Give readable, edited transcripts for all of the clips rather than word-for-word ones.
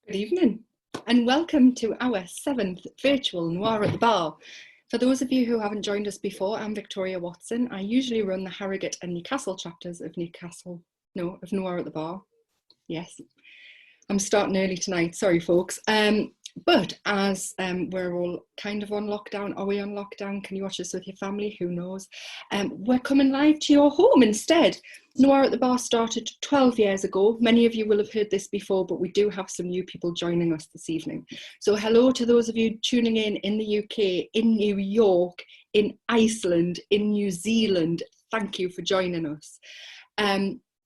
Good evening and welcome to our 7th virtual Noir at the Bar. For those of you who haven't joined us before, I'm Victoria Watson. I usually run the Harrogate and Newcastle chapters of Noir at the Bar. Yes, I'm starting early tonight, sorry folks. But as we're all kind of on lockdown, are we on lockdown? Can you watch us with your family? Who knows? We're coming live to your home instead. Noir at the Bar started 12 years ago. Many of you will have heard this before, but we do have some new people joining us this evening. So hello to those of you tuning in the UK, in New York, in Iceland, in New Zealand. Thank you for joining us.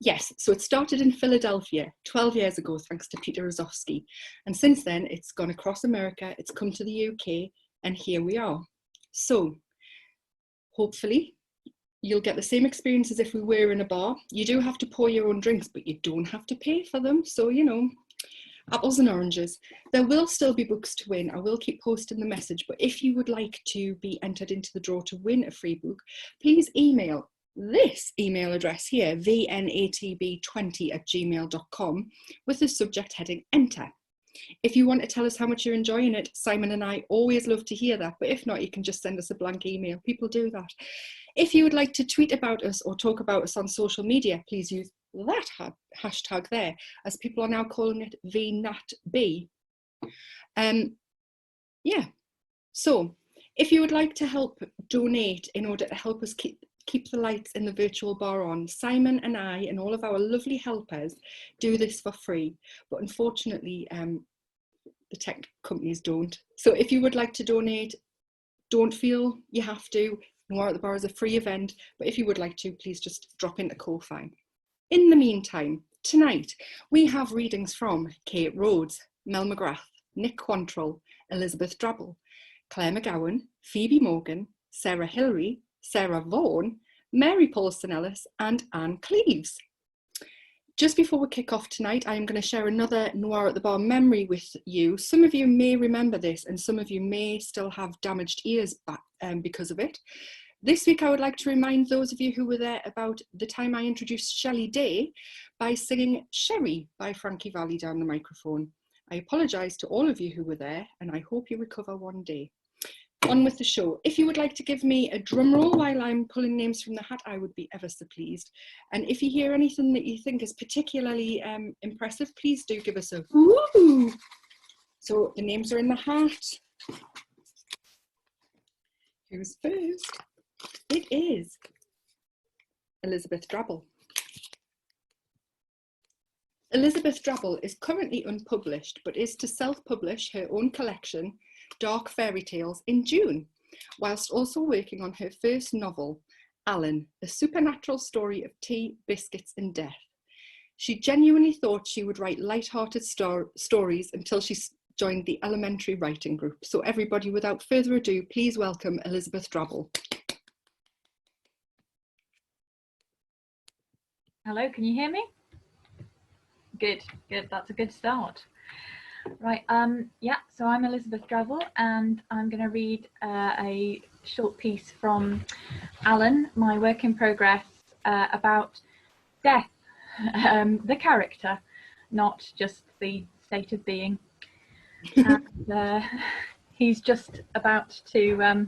Yes, so it started in Philadelphia 12 years ago, thanks to Peter Rozovsky. And since then, it's gone across America, it's come to the UK, and here we are. So, hopefully, you'll get the same experience as if we were in a bar. You do have to pour your own drinks, but you don't have to pay for them. So, you know, apples and oranges. There will still be books to win. I will keep posting the message, but if you would like to be entered into the draw to win a free book, please email this email address here, vnatb20@gmail.com, with the subject heading enter. If you want to tell us how much you're enjoying it, Simon and I always love to hear that, but if not, you can just send us a blank email. People do that. If you would like to tweet about us or talk about us on social media, please use that hashtag there, as people are now calling it VNatB. Yeah, so if you would like to help donate in order to help us keep the lights in the virtual bar on, Simon and I and all of our lovely helpers do this for free, but unfortunately the tech companies don't. So if you would like to donate, don't feel you have to. Noir at the Bar is a free event, but if you would like to, please just drop into Ko-Fi. In the meantime, tonight we have readings from Kate Rhodes, Mel McGrath, Nick Quantrill, Elizabeth Drabble, Claire McGowan, Phoebe Morgan, Sarah Hilary, Sarah Vaughan, Mary Paulson-Ellis and Anne Cleeves. Just before we kick off tonight, I am going to share another Noir at the Bar memory with you. Some of you may remember this and some of you may still have damaged ears because of it. This week I would like to remind those of you who were there about the time I introduced Shelley Day by singing Sherry by Frankie Valli down the microphone. I apologise to all of you who were there and I hope you recover one day. On with the show. If you would like to give me a drum roll while I'm pulling names from the hat, I would be ever so pleased. And if you hear anything that you think is particularly impressive, please do give us a woo. So the names are in the hat. Who's first? It is Elizabeth Drabble. Elizabeth Drabble is currently unpublished, but is to self-publish her own collection, Dark Fairy Tales, in June, whilst also working on her first novel, Alan, a supernatural story of tea, biscuits and death. She genuinely thought she would write light-hearted stories until she joined the elementary writing group. So everybody, without further ado, please welcome Elizabeth Drabble. Hello, can you hear me? Good, that's a good start. Right, yeah, so I'm Elizabeth Drabble and I'm going to read a short piece from Alan, my work in progress, about death, the character, not just the state of being. And he's just about to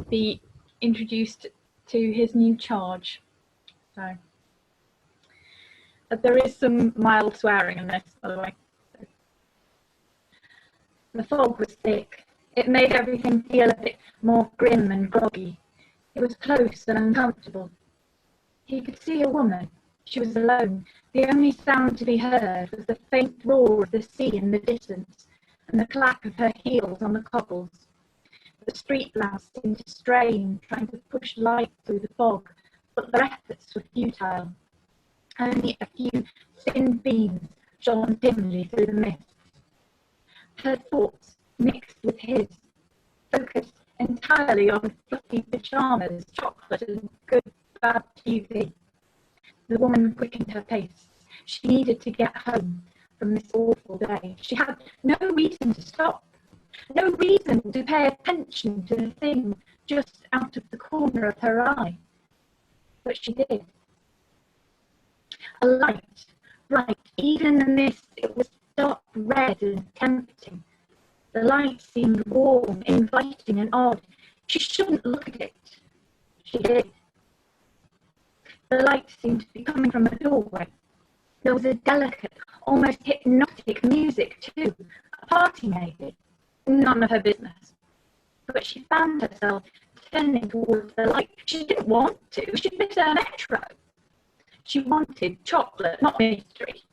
be introduced to his new charge. So, but there is some mild swearing in this, by the way. The fog was thick. It made everything feel a bit more grim and groggy. It was close and uncomfortable. He could see a woman. She was alone. The only sound to be heard was the faint roar of the sea in the distance and the clack of her heels on the cobbles. The street lamps seemed to strain, trying to push light through the fog, but their efforts were futile. Only a few thin beams shone dimly through the mist. Her thoughts, mixed with his, focused entirely on fluffy pyjamas, chocolate and good bad TV. The woman quickened her pace. She needed to get home from this awful day. She had no reason to stop, no reason to pay attention to the thing just out of the corner of her eye. But she did. A light, bright, even in the mist, it was dark red and tempting. The light seemed warm, inviting and odd. She shouldn't look at it. She did. The light seemed to be coming from a doorway. There was a delicate, almost hypnotic music too. A party maybe. None of her business. But she found herself turning towards the light. She didn't want to. She'd missed her metro. She wanted chocolate, not mystery.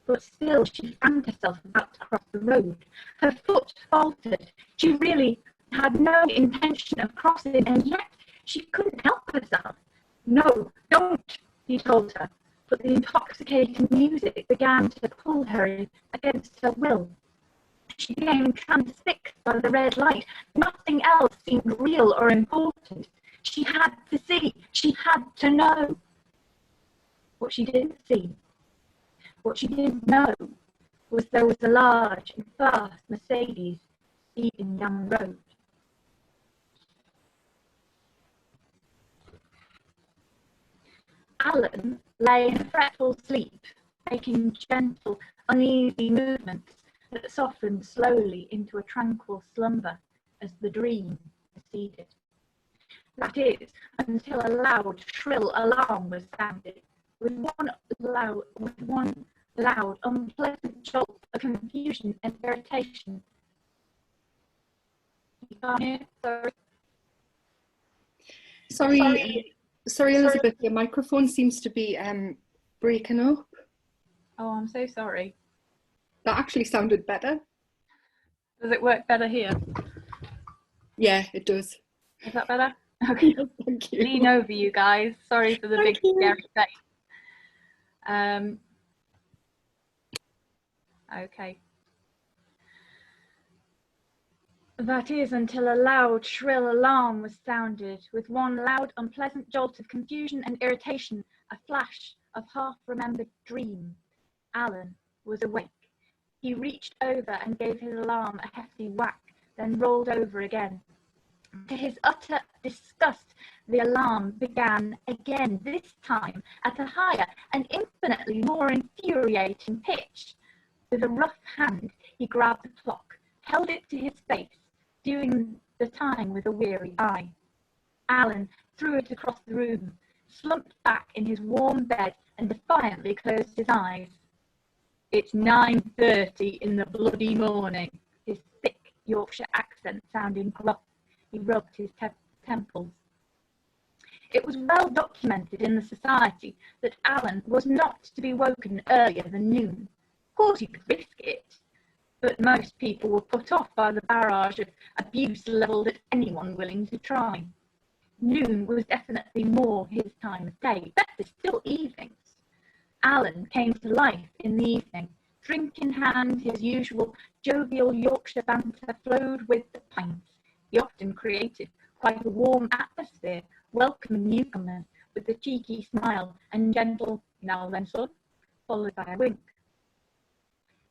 But still she found herself about to cross the road. Her foot faltered. She really had no intention of crossing, and yet she couldn't help herself. No, don't, he told her. But the intoxicating music began to pull her against her will. She became transfixed by the red light. Nothing else seemed real or important. She had to see. She had to know. What she didn't see, what she didn't know, was there was a large and fast Mercedes speeding down the road. Alan lay in a fretful sleep, making gentle, uneasy movements that softened slowly into a tranquil slumber as the dream proceeded. That is, until a loud, shrill alarm was sounded, with one loud, unpleasant jolt of confusion and irritation. Sorry, Elizabeth, your microphone seems to be breaking up. Oh, I'm so sorry. That actually sounded better. Does it work better here? Yeah, it does. Is that better? Okay. Thank you. Lean over, you guys. Sorry for the big scary face. Okay. That is, until a loud, shrill alarm was sounded, with one loud, unpleasant jolt of confusion and irritation, a flash of half-remembered dream. Alan was awake. He reached over and gave his alarm a hefty whack, then rolled over again. To his utter disgust, the alarm began again, this time at a higher and infinitely more infuriating pitch. With a rough hand, he grabbed the clock, held it to his face, viewing the time with a weary eye. Alan threw it across the room, slumped back in his warm bed and defiantly closed his eyes. It's 9:30 in the bloody morning, his thick Yorkshire accent sounding gruff. He rubbed his temples. It was well documented in the society that Alan was not to be woken earlier than noon. Of course he could risk it, but most people were put off by the barrage of abuse levelled at anyone willing to try. Noon was definitely more his time of day, better still evenings. Alan came to life in the evening. Drink in hand, his usual jovial Yorkshire banter flowed with the pints. He often created quite a warm atmosphere, welcoming newcomers with a cheeky smile and gentle "now then, son," followed by a wink.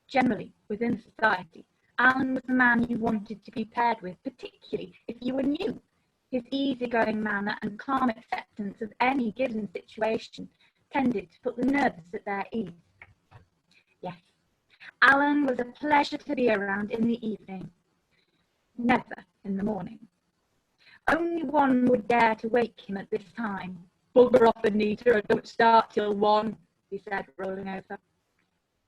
Generally, within society, Alan was the man you wanted to be paired with, particularly if you were new. His easygoing manner and calm acceptance of any given situation tended to put the nervous at their ease. Yes, Alan was a pleasure to be around in the evening, never in the morning. Only one would dare to wake him at this time. "Bugger off, Anita, I don't start till 1, he said, rolling over.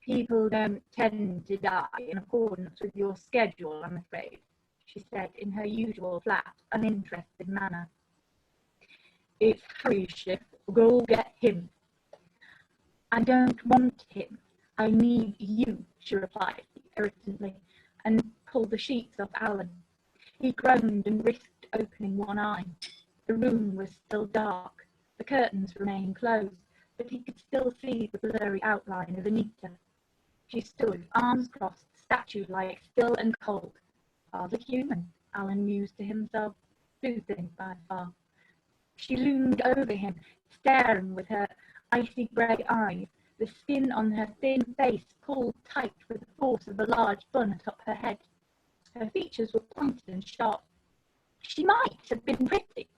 "People don't tend to die in accordance with your schedule, I'm afraid," she said in her usual flat, uninterested manner. "It's Harry's shift. Go get him." "I don't want him. I need you," she replied irritantly, and pulled the sheets off Alan. He groaned and risked opening one eye. The room was still dark. The curtains remained closed, but he could still see the blurry outline of Anita. She stood, arms crossed, statue-like, still and cold. Hardly human, Alan mused to himself, soothing by far. She loomed over him, staring with her icy grey eyes, the skin on her thin face pulled tight with the force of a large bun atop her head. Her features were pointed and sharp. She might have been pretty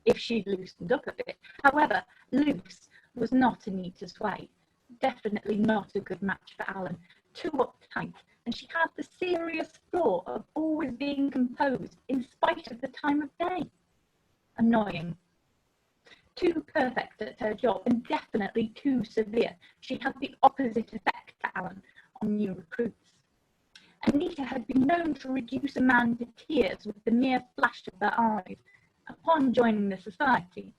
if she'd loosened up a bit. However, loose was not Anita's way. definitely not a good match for Alan. Too uptight, and she had the serious flaw of always being composed in spite of the time of day. Annoying. Too perfect at her job, and definitely too severe. She had the opposite effect to Alan on new recruits. Anita had been known to reduce a man to tears with the mere flash of her eyes. Upon joining the society,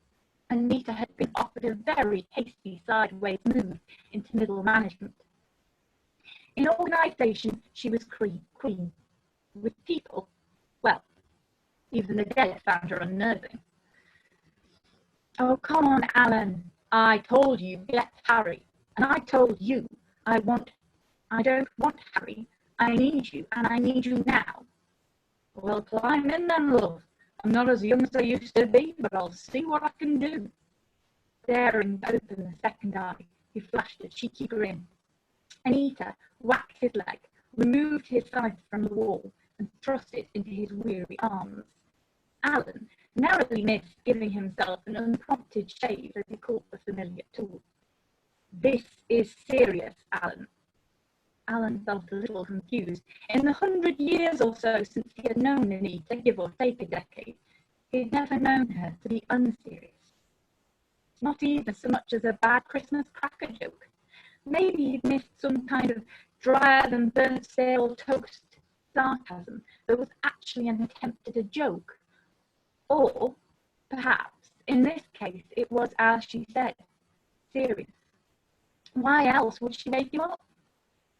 Anita had been offered a very hasty sideways move into middle management. In organisation, she was queen. With people, well, even the dead found her unnerving. Oh, come on, Alan. I told you, get Harry. And I told you, I don't want Harry. I need you, and I need you now. Well, climb in then, love. I'm not as young as I used to be, but I'll see what I can do. Staring open the second eye, he flashed a cheeky grin. Anita whacked his leg, removed his sight from the wall, and thrust it into his weary arms. Alan narrowly missed giving himself an unprompted shave as he caught the familiar tool. This is serious, Alan. Alan felt a little confused. In the 100 years or so since he had known Anita, give or take a decade, he had never known her to be unserious. Not even so much as a bad Christmas cracker joke. Maybe he'd missed some kind of drier than burnt stale toast sarcasm that was actually an attempt at a joke. Or, perhaps, in this case, it was, as she said, serious. Why else would she wake you up?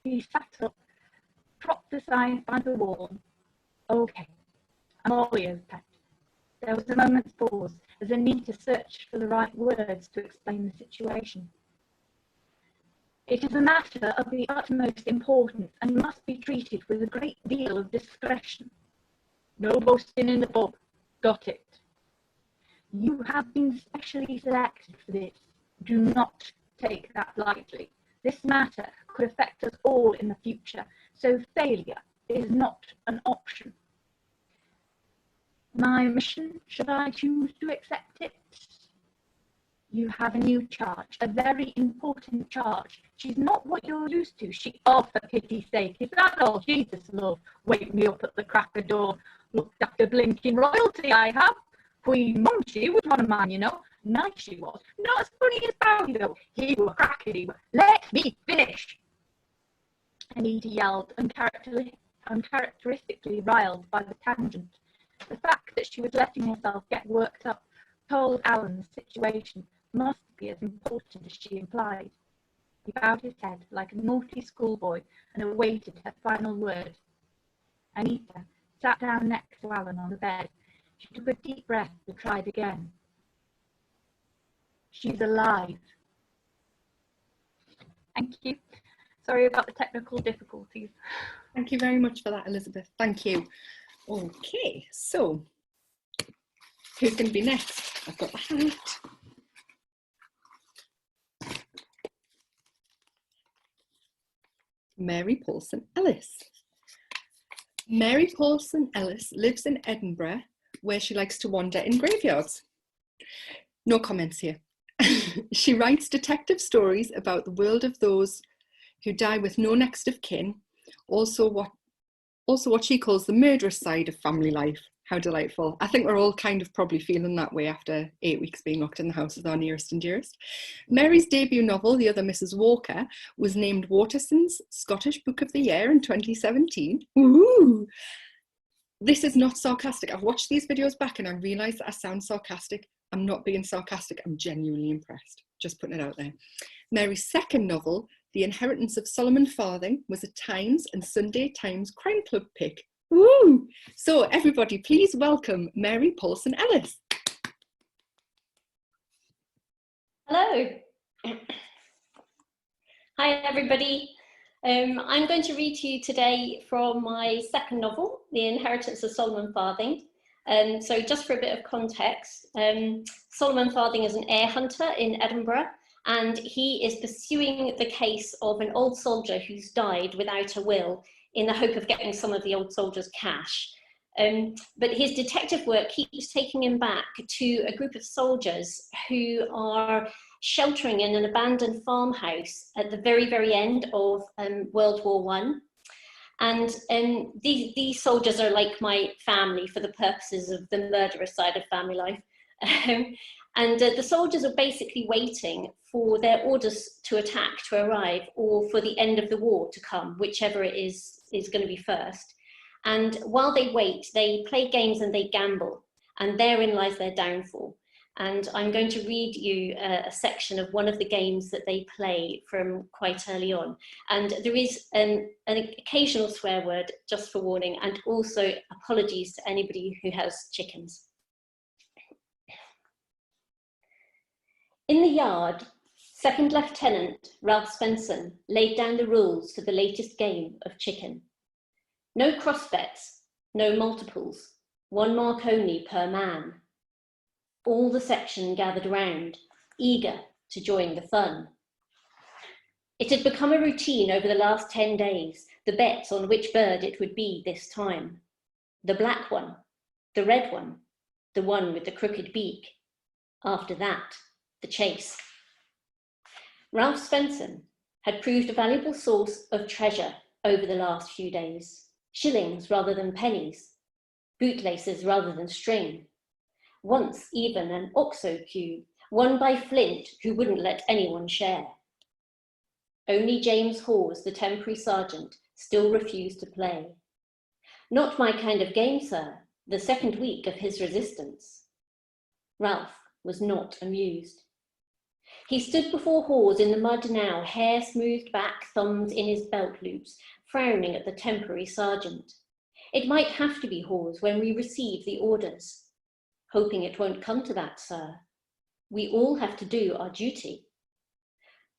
He sat up, propped aside by the wall. Okay, I'm all ears, Pet. There was a moment's pause as Anita searched for the right words to explain the situation. It is a matter of the utmost importance and must be treated with a great deal of discretion. No boasting in the pub. Got it. You have been specially selected for this. Do not take that lightly. This matter could affect us all in the future, so failure is not an option. My mission, should I choose to accept it? You have a new charge, a very important charge. She's not what you're used to. Oh, for pity's sake, is that all? Jesus, love, wake me up at the crack of door. Looked after blinking royalty, I have. Queen Mum, she was one of mine, you know. Nice she was. Not as funny as Barry, though. He were crackety. Let me finish. Anita yelled, uncharacteristically riled by the tangent. The fact that she was letting herself get worked up told Alan the situation must be as important as she implied. He bowed his head like a naughty schoolboy and awaited her final word. Anita sat down next to Alan on the bed. She took a deep breath and tried again. She's alive. Thank you. Sorry about the technical difficulties. Thank you very much for that, Elizabeth. Thank you. Okay, so who's going to be next? I've got the hat. Mary Paulson-Ellis. Mary Paulson-Ellis lives in Edinburgh, where she likes to wander in graveyards. No comments here. She writes detective stories about the world of those who die with no next of kin, also what she calls the murderous side of family life. How delightful. I think we're all kind of probably feeling that way after 8 weeks being locked in the house with our nearest and dearest. Mary's debut novel, The Other Mrs. Walker, was named Waterson's Scottish Book of the Year in 2017. Ooh! This is not sarcastic. I've watched these videos back and I realise that I sound sarcastic. I'm not being sarcastic. I'm genuinely impressed. Just putting it out there. Mary's second novel, The Inheritance of Solomon Farthing, was a Times and Sunday Times Crime Club pick. Woo! So everybody, please welcome Mary Paulson-Ellis. Hello. Hi everybody. I'm going to read to you today from my second novel, The Inheritance of Solomon Farthing. So just for a bit of context, Solomon Farthing is an heir hunter in Edinburgh, and he is pursuing the case of an old soldier who's died without a will in the hope of getting some of the old soldier's cash. But his detective work keeps taking him back to a group of soldiers who are sheltering in an abandoned farmhouse at the very, very end of World War I. And these soldiers are like my family for the purposes of the murderous side of family life. And the soldiers are basically waiting for their orders to attack to arrive, or for the end of the war to come, whichever it is going to be first. And while they wait, they play games and they gamble, and therein lies their downfall. And I'm going to read you a section of one of the games that they play from quite early on. And there is an occasional swear word, just for warning, and also apologies to anybody who has chickens. In the yard, Second Lieutenant Ralph Spenson laid down the rules for the latest game of chicken. No cross bets, no multiples, 1 mark only per man. All the section gathered round, eager to join the fun. It had become a routine over the last 10 days, the bets on which bird it would be this time. The black one, the red one, the one with the crooked beak. After that, the chase. Ralph Spenson had proved a valuable source of treasure over the last few days. Shillings rather than pennies, bootlaces rather than string. Once even an OXO cube, won by Flint, who wouldn't let anyone share. Only James Hawes, the temporary sergeant, still refused to play. Not my kind of game, sir, the second week of his resistance. Ralph was not amused. He stood before Hawes in the mud now, hair smoothed back, thumbs in his belt loops, frowning at the temporary sergeant. It might have to be Hawes when we receive the orders. Hoping it won't come to that, sir. We all have to do our duty.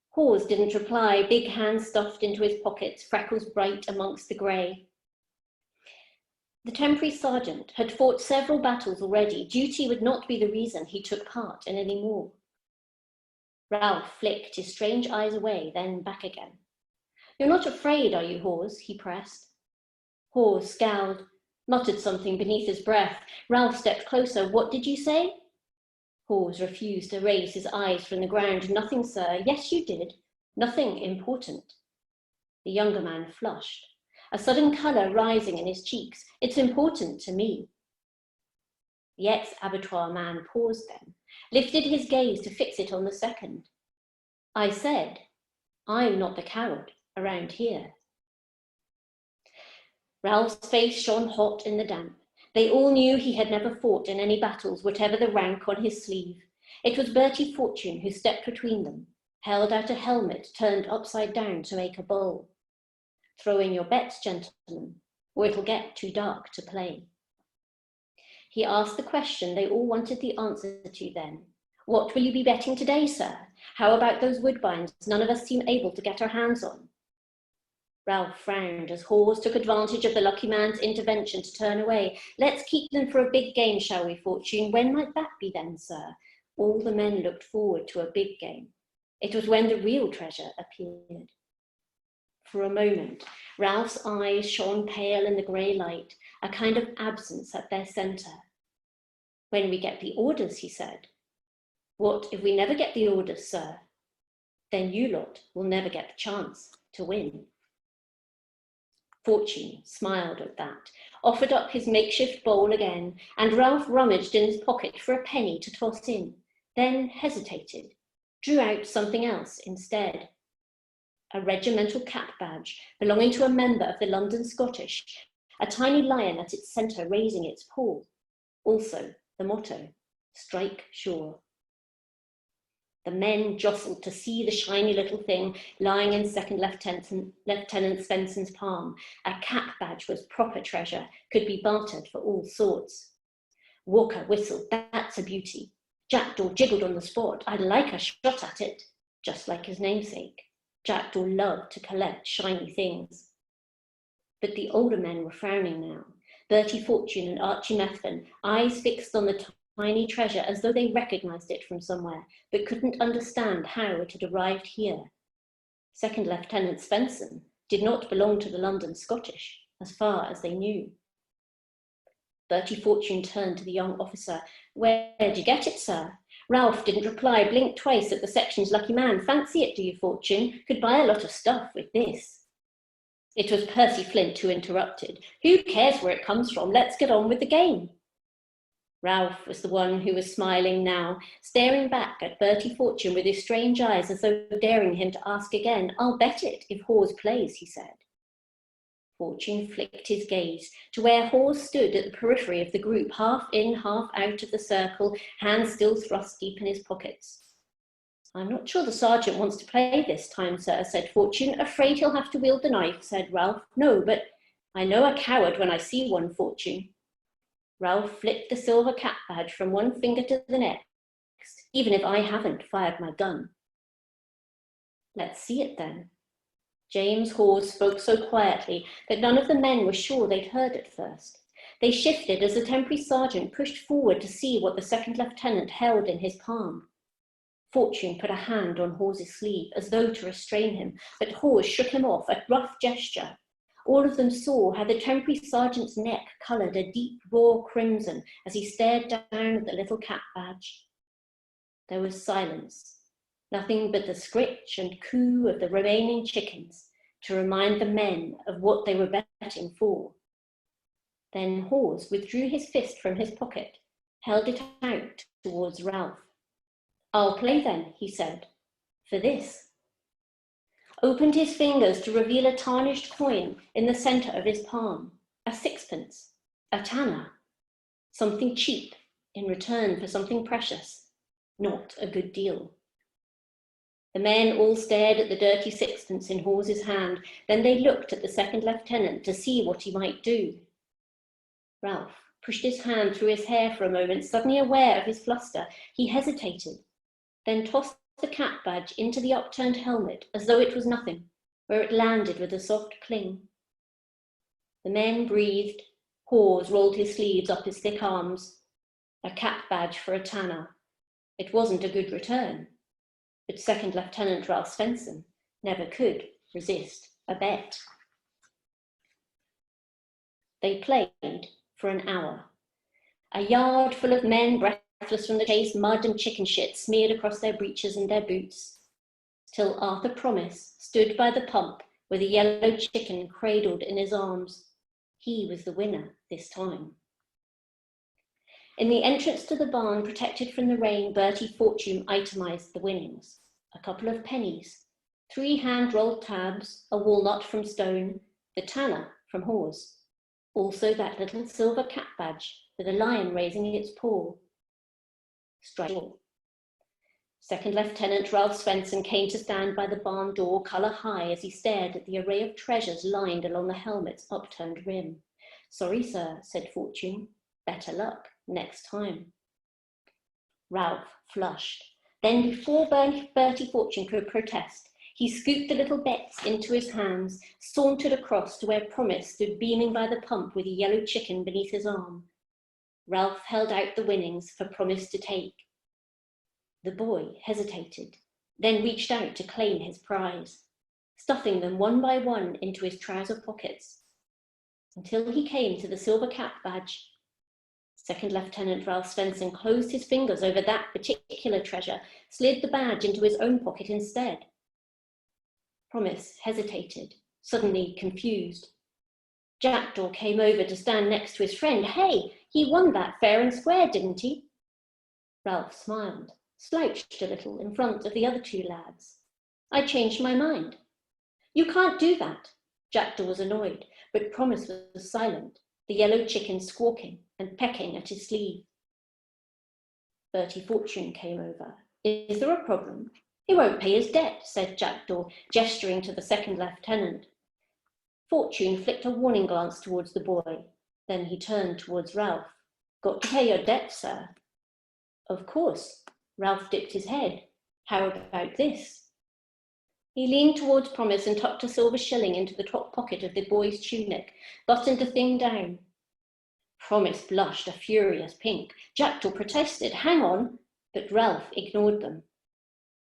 Hawes didn't reply, big hands stuffed into his pockets, freckles bright amongst the grey. The temporary sergeant had fought several battles already. Duty would not be the reason he took part in any more. Ralph flicked his strange eyes away, then back again. You're not afraid, are you, Hawes? He pressed. Hawes scowled, muttered something beneath his breath. Ralph stepped closer. What did you say? Hawes refused to raise his eyes from the ground. Nothing, sir. Yes, you did. Nothing important. The younger man flushed, a sudden colour rising in his cheeks. It's important to me. The ex-abattoir man paused then, lifted his gaze to fix it on the second. I said, I'm not the coward around here. Ralph's face shone hot in the damp. They all knew he had never fought in any battles, whatever the rank on his sleeve. It was Bertie Fortune who stepped between them, held out a helmet turned upside down to make a bowl. Throw in your bets, gentlemen, or it'll get too dark to play. He asked the question they all wanted the answer to then. What will you be betting today, sir? How about those woodbines none of us seem able to get our hands on? Ralph frowned as Hawes took advantage of the lucky man's intervention to turn away. Let's keep them for a big game, shall we, Fortune? When might that be then, sir? All the men looked forward to a big game. It was when the real treasure appeared. For a moment, Ralph's eyes shone pale in the grey light, a kind of absence at their centre. When we get the orders, he said. What if we never get the orders, sir? Then you lot will never get the chance to win. Fortune smiled at that, offered up his makeshift bowl again, and Ralph rummaged in his pocket for a penny to toss in, then hesitated, drew out something else instead. A regimental cap badge belonging to a member of the London Scottish, a tiny lion at its centre raising its paw. Also the motto, Strike Sure. The men jostled to see the shiny little thing lying in Second Lieutenant Spenson's palm. A cap badge was proper treasure, could be bartered for all sorts. Walker whistled, that's a beauty. Jackdaw jiggled on the spot. I'd like a shot at it, just like his namesake. Jackdaw loved to collect shiny things. But the older men were frowning now. Bertie Fortune and Archie Methven, eyes fixed on the tiny treasure as though they recognised it from somewhere, but couldn't understand how it had arrived here. Second Lieutenant Spenson did not belong to the London Scottish, as far as they knew. Bertie Fortune turned to the young officer. Where'd you get it, sir? Ralph didn't reply, blinked twice at the section's lucky man. Fancy it, do you, Fortune? Could buy a lot of stuff with this. It was Percy Flint who interrupted. Who cares where it comes from? Let's get on with the game. Ralph was the one who was smiling now, staring back at Bertie Fortune with his strange eyes as though daring him to ask again. I'll bet it if Hawes plays, he said. Fortune flicked his gaze to where Hawes stood at the periphery of the group, half in, half out of the circle, hands still thrust deep in his pockets. I'm not sure the sergeant wants to play this time, sir, said Fortune. Afraid he'll have to wield the knife, said Ralph. No, but I know a coward when I see one, Fortune. Ralph flicked the silver cap badge from one finger to the next, even if I haven't fired my gun. Let's see it then. James Hawes spoke so quietly that none of the men were sure they'd heard at first. They shifted as the temporary sergeant pushed forward to see what the second lieutenant held in his palm. Fortune put a hand on Hawes's sleeve as though to restrain him, but Hawes shook him off, a rough gesture. All of them saw how the temporary sergeant's neck coloured a deep raw crimson as he stared down at the little cap badge. There was silence, nothing but the scritch and coo of the remaining chickens to remind the men of what they were betting for. Then Hawes withdrew his fist from his pocket, held it out towards Ralph. I'll play then, he said, for this. Opened his fingers to reveal a tarnished coin in the centre of his palm, a sixpence, a tanner, something cheap in return for something precious, not a good deal. The men all stared at the dirty sixpence in Hawes's hand, then they looked at the second lieutenant to see what he might do. Ralph pushed his hand through his hair for a moment, suddenly aware of his fluster. He hesitated, then tossed the cap badge into the upturned helmet as though it was nothing, where it landed with a soft cling. The men breathed. Hawes rolled his sleeves up his thick arms. A cap badge for a tanner. It wasn't a good return, but Second Lieutenant Ralph Svensson never could resist a bet. They played for an hour. A yard full of men, breathless from the chase, mud and chicken shit smeared across their breeches and their boots, till Arthur Promise stood by the pump with a yellow chicken cradled in his arms. He was the winner this time. In the entrance to the barn, protected from the rain, Bertie Fortune itemised the winnings. A couple of pennies, 3 hand-rolled tabs, a walnut from Stone, the tanner from Hawes. Also that little silver cap badge with a lion raising its paw. Strike. Second Lieutenant Ralph Svensson came to stand by the barn door, colour high, as he stared at the array of treasures lined along the helmet's upturned rim. Sorry, sir, said Fortune. Better luck next time. Ralph flushed. Then, before Bertie Fortune could protest, he scooped the little bets into his hands, sauntered across to where Promise stood beaming by the pump with a yellow chicken beneath his arm. Ralph held out the winnings for Promise to take. The boy hesitated, then reached out to claim his prize, stuffing them one by one into his trouser pockets, until he came to the silver cap badge. Second Lieutenant Ralph Svensson closed his fingers over that particular treasure, slid the badge into his own pocket instead. Promise hesitated, suddenly confused. Jackdaw came over to stand next to his friend. Hey, he won that fair and square, didn't he? Ralph smiled, slouched a little in front of the other 2 lads. I changed my mind. You can't do that. Jackdaw was annoyed, but Promise was silent, the yellow chicken squawking and pecking at his sleeve. Bertie Fortune came over. Is there a problem? He won't pay his debt, said Jackdaw, gesturing to the second lieutenant. Fortune flicked a warning glance towards the boy. Then he turned towards Ralph. Got to pay your debt, sir. Of course. Ralph dipped his head. How about this? He leaned towards Promise and tucked a silver shilling into the top pocket of the boy's tunic, buttoned the thing down. Promise blushed a furious pink. Jackdaw protested. Hang on, but Ralph ignored them.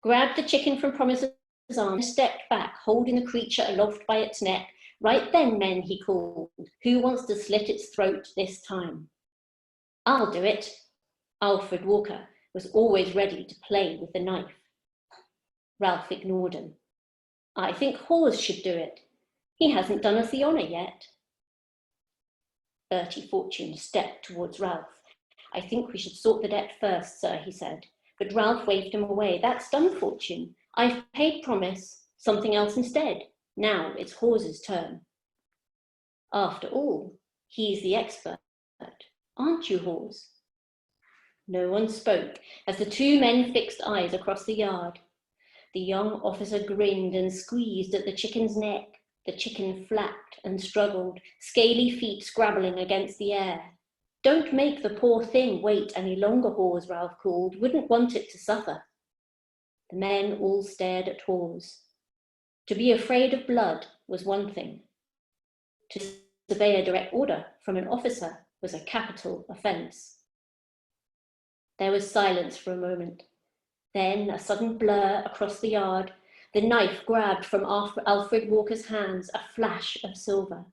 Grabbed the chicken from Promise's arm, stepped back, holding the creature aloft by its neck. Right then, men, he called. Who wants to slit its throat this time? I'll do it. Alfred Walker was always ready to play with the knife. Ralph ignored him. I think Hawes should do it. He hasn't done us the honour yet. Bertie Fortune stepped towards Ralph. I think we should sort the debt first, sir, he said. But Ralph waved him away. That's done, Fortune. I've paid promise. Something else instead. Now it's Hawes's turn. After all, he's the expert. Aren't you, Hawes? No one spoke as the two men fixed eyes across the yard. The young officer grinned and squeezed at the chicken's neck. The chicken flapped and struggled, scaly feet scrabbling against the air. Don't make the poor thing wait any longer, Hawes, Ralph called. Wouldn't want it to suffer. The men all stared at Hawes. To be afraid of blood was one thing. To disobey a direct order from an officer was a capital offence. There was silence for a moment. Then a sudden blur across the yard. The knife grabbed from Alfred Walker's hands, a flash of silver.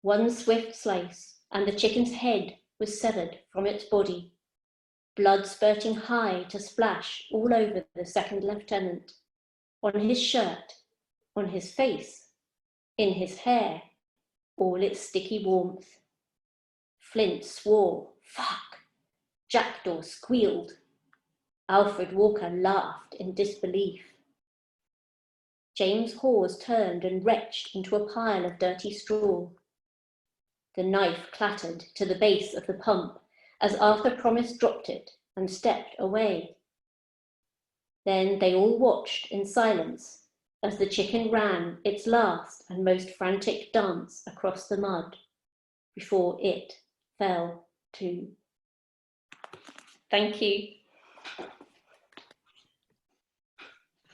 One swift slice, and the chicken's head was severed from its body, blood spurting high to splash all over the second lieutenant, on his shirt, on his face, in his hair, all its sticky warmth. Flint swore, fuck. Jackdaw squealed. Alfred Walker laughed in disbelief. James Hawes turned and retched into a pile of dirty straw. The knife clattered to the base of the pump as Arthur Promise dropped it and stepped away. Then they all watched in silence as the chicken ran its last and most frantic dance across the mud before it fell too. Thank you.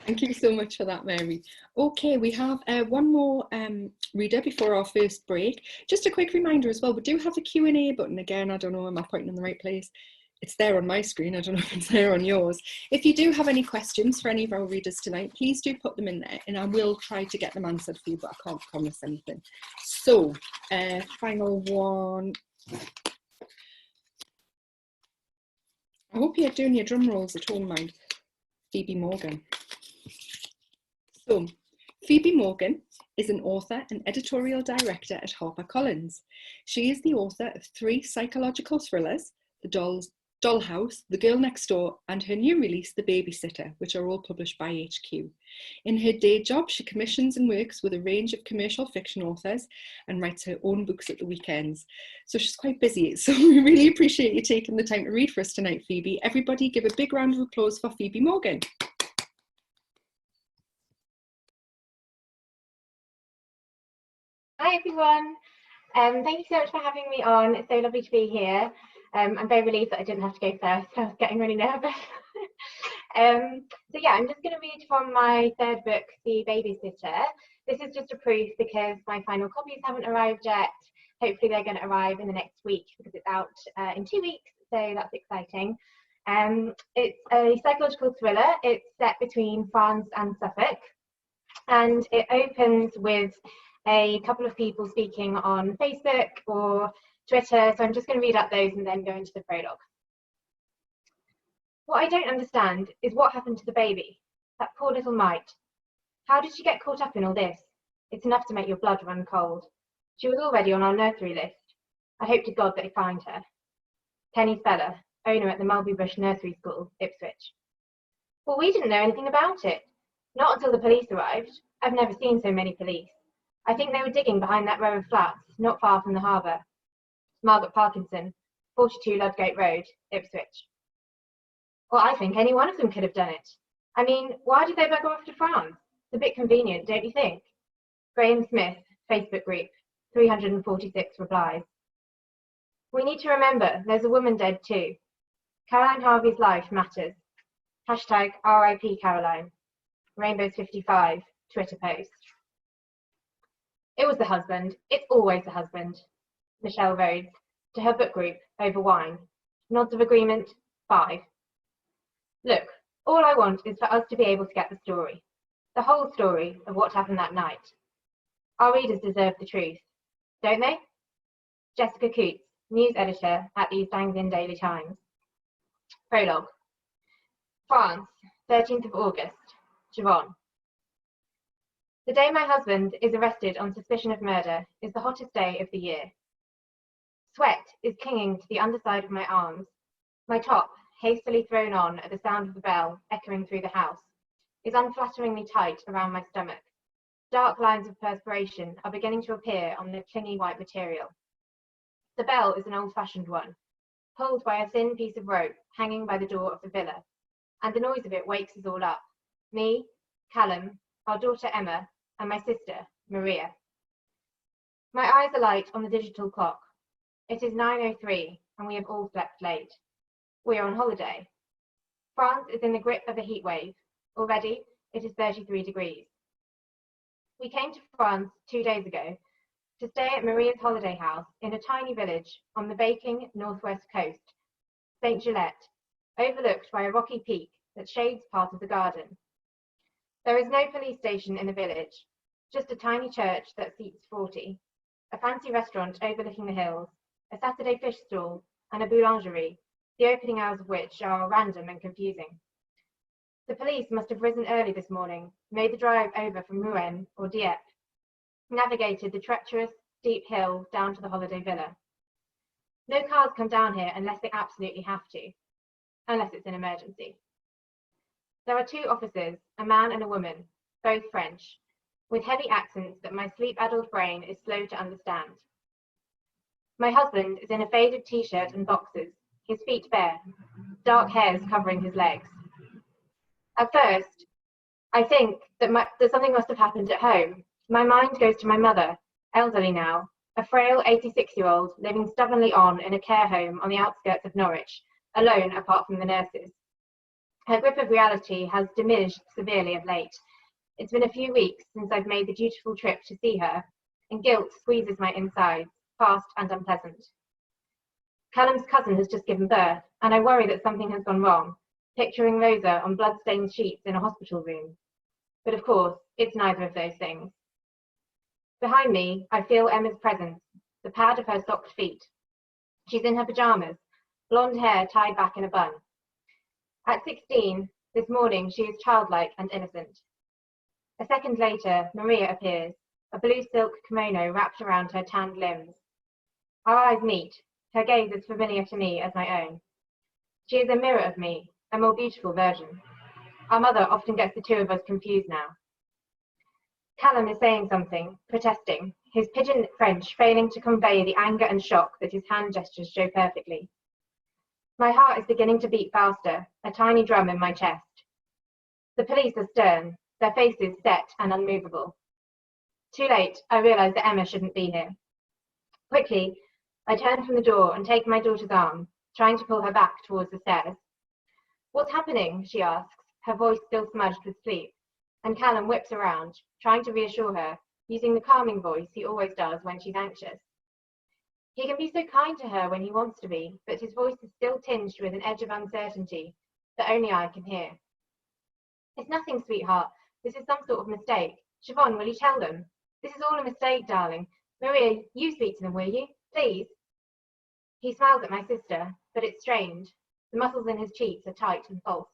Thank you so much for that, Mary. Okay, we have one more reader before our first break. Just a quick reminder as well, we do have the Q&A button. Again, I don't know, am I pointing in the right place? It's there on my screen, I don't know if it's there on yours. If you do have any questions for any of our readers tonight, please do put them in there and I will try to get them answered for you, but I can't promise anything. So, final one. I hope you're doing your drum rolls at home, mind. Phoebe Morgan. So, Phoebe Morgan is an author and editorial director at HarperCollins. She is the author of 3 psychological thrillers, The Dollhouse, The Girl Next Door, and her new release, The Babysitter, which are all published by HQ. In her day job, she commissions and works with a range of commercial fiction authors and writes her own books at the weekends. So she's quite busy. So we really appreciate you taking the time to read for us tonight, Phoebe. Everybody give a big round of applause for Phoebe Morgan. Hi everyone, thank you so much for having me on. It's so lovely to be here. I'm very relieved that I didn't have to go first. I was getting really nervous. So yeah, I'm just going to read from my 3rd book, The Babysitter. This is just a proof because my final copies haven't arrived yet. Hopefully they're going to arrive in the next week because it's out in 2 weeks, so that's exciting. It's a psychological thriller. It's set between France and Suffolk, and it opens with a couple of people speaking on Facebook or Twitter, so I'm just going to read out those and then go into the prologue. What I don't understand is what happened to the baby, that poor little mite. How did she get caught up in all this? It's enough to make your blood run cold. She was already on our nursery list. I hope to God they find her. Penny Feller, owner at the Mulberry Bush Nursery School, Ipswich. Well, we didn't know anything about it. Not until the police arrived. I've never seen so many police. I think they were digging behind that row of flats, not far from the harbour. Margaret Parkinson, 42 Ludgate Road, Ipswich. Well, I think any one of them could have done it. I mean, why did they bugger off to France? It's a bit convenient, don't you think? Graham Smith, Facebook group, 346 replies. We need to remember there's a woman dead too. Caroline Harvey's life matters. Hashtag RIP Caroline. Rainbows 55, Twitter post. It was the husband. It's always the husband. Michelle Rhodes, to her book group, over wine. Nods of agreement, 5. Look, all I want is for us to be able to get the story. The whole story of what happened that night. Our readers deserve the truth, don't they? Jessica Coots, news editor at the East Anglian Daily Times. Prologue. France, 13th of August, Vaughan. The day my husband is arrested on suspicion of murder is the hottest day of the year. Sweat is clinging to the underside of my arms. My top, hastily thrown on at the sound of the bell echoing through the house, is unflatteringly tight around my stomach. Dark lines of perspiration are beginning to appear on the clingy white material. The bell is an old-fashioned one, pulled by a thin piece of rope hanging by the door of the villa, and the noise of it wakes us all up, me, Callum, our daughter Emma, and my sister, Maria. My eyes alight on the digital clock. It is 9:03, and we have all slept late. We are on holiday. France is in the grip of a heat wave. Already, it is 33 degrees. We came to France 2 days ago to stay at Maria's holiday house in a tiny village on the baking northwest coast, St. Gilette, overlooked by a rocky peak that shades part of the garden. There is no police station in the village, just a tiny church that seats 40, a fancy restaurant overlooking the hills, a Saturday fish stall, and a boulangerie, the opening hours of which are random and confusing. The police must have risen early this morning, made the drive over from Rouen or Dieppe, navigated the treacherous, steep hill down to the holiday villa. No cars come down here unless they absolutely have to, unless it's an emergency. There are 2 officers, a man and a woman, both French, with heavy accents that my sleep-addled brain is slow to understand. My husband is in a faded t-shirt and boxers, his feet bare, dark hairs covering his legs. At first, I think that something must have happened at home. My mind goes to my mother, elderly now, a frail 86-year-old living stubbornly on in a care home on the outskirts of Norwich, alone apart from the nurses. Her grip of reality has diminished severely of late. It's been a few weeks since I've made the dutiful trip to see her, and guilt squeezes my insides, fast and unpleasant. Callum's cousin has just given birth, and I worry that something has gone wrong, picturing Rosa on blood-stained sheets in a hospital room. But of course, it's neither of those things. Behind me, I feel Emma's presence, the pad of her socked feet. She's in her pajamas, blonde hair tied back in a bun. At 16, this morning, she is childlike and innocent. A second later, Maria appears, a blue silk kimono wrapped around her tanned limbs. Our eyes meet, her gaze as familiar to me as my own. She is a mirror of me, a more beautiful version. Our mother often gets the 2 of us confused now. Callum is saying something, protesting, his pidgin French failing to convey the anger and shock that his hand gestures show perfectly. My heart is beginning to beat faster, a tiny drum in my chest. The police are stern, their faces set and unmovable. Too late, I realise that Emma shouldn't be here. Quickly, I turn from the door and take my daughter's arm, trying to pull her back towards the stairs. What's happening? She asks, her voice still smudged with sleep, and Callum whips around, trying to reassure her, using the calming voice he always does when she's anxious. He can be so kind to her when he wants to be, but his voice is still tinged with an edge of uncertainty that only I can hear. It's nothing, sweetheart. This is some sort of mistake. Siobhan, will you tell them? This is all a mistake, darling. Maria, you speak to them, will you? Please. He smiles at my sister, but it's strained. The muscles in his cheeks are tight and false.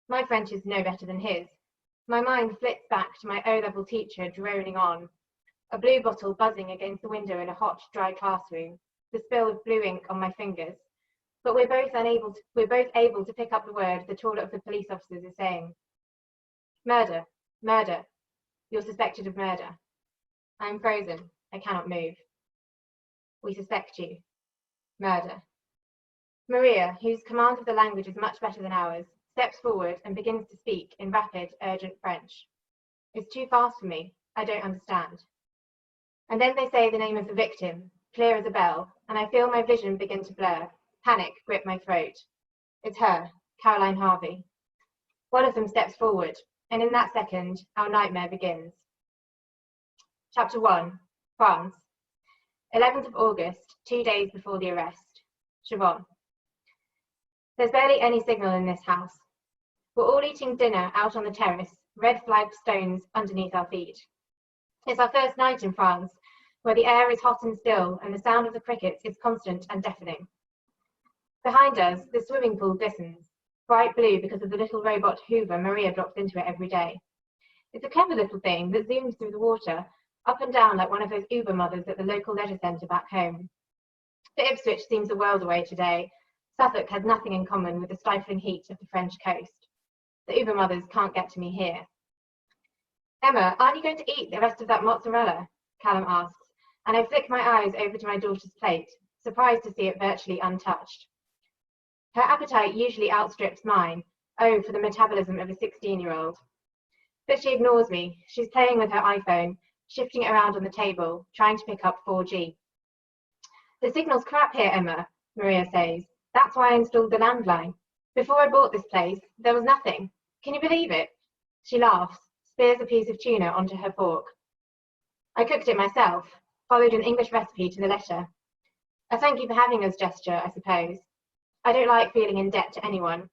My French is no better than his. My mind flits back to my O-level teacher droning on, a blue bottle buzzing against the window in a hot, dry classroom, the spill of blue ink on my fingers. But we're both able to pick up the word the taller of the police officers is saying. Murder, murder. You're suspected of murder. I am frozen. I cannot move. We suspect you. Murder. Maria, whose command of the language is much better than ours, steps forward and begins to speak in rapid, urgent French. It's too fast for me. I don't understand. And then they say the name of the victim, clear as a bell, and I feel my vision begin to blur. Panic grip my throat. It's her, Caroline Harvey. One of them steps forward, and in that second, our nightmare begins. Chapter 1, France. 11th of August, 2 days before the arrest. Vaughan. There's barely any signal in this house. We're all eating dinner out on the terrace, red flagged stones underneath our feet. It's our first night in France, where the air is hot and still and the sound of the crickets is constant and deafening. Behind us, the swimming pool glistens, bright blue because of the little robot hoover Maria drops into it every day. It's a clever little thing that zooms through the water, up and down like one of those Uber mothers at the local leisure centre back home. But Ipswich seems a world away today. Suffolk has nothing in common with the stifling heat of the French coast. The Uber mothers can't get to me here. Emma, aren't you going to eat the rest of that mozzarella? Callum asks, and I flick my eyes over to my daughter's plate, surprised to see it virtually untouched. Her appetite usually outstrips mine. Oh, for the metabolism of a 16-year-old. But she ignores me. She's playing with her iPhone, shifting it around on the table, trying to pick up 4G. The signal's crap here, Emma, Maria says. That's why I installed the landline. Before I bought this place, there was nothing. Can you believe it? She laughs, spears a piece of tuna onto her fork. I cooked it myself, followed an English recipe to the letter. A thank you for having us gesture, I suppose. I don't like feeling in debt to anyone,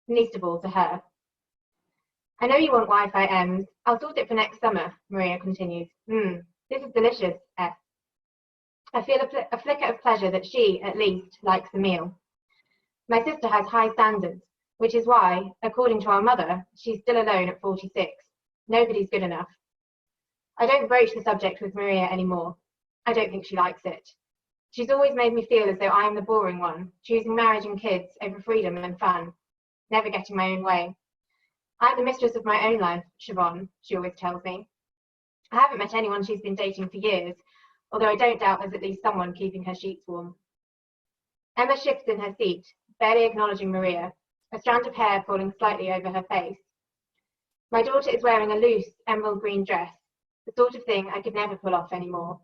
least of all to her. I know you want Wi-Fi, Ems. I'll sort it for next summer, Maria continues. This is delicious, F. I feel a flicker of pleasure that she, at least, likes the meal. My sister has high standards, which is why, according to our mother, she's still alone at 46. Nobody's good enough. I don't broach the subject with Maria anymore. I don't think she likes it. She's always made me feel as though I am the boring one, choosing marriage and kids over freedom and fun, never getting my own way. I'm the mistress of my own life, Siobhan, she always tells me. I haven't met anyone she's been dating for years, although I don't doubt there's at least someone keeping her sheets warm. Emma shifts in her seat, barely acknowledging Maria, a strand of hair falling slightly over her face. My daughter is wearing a loose emerald green dress, the sort of thing I could never pull off anymore.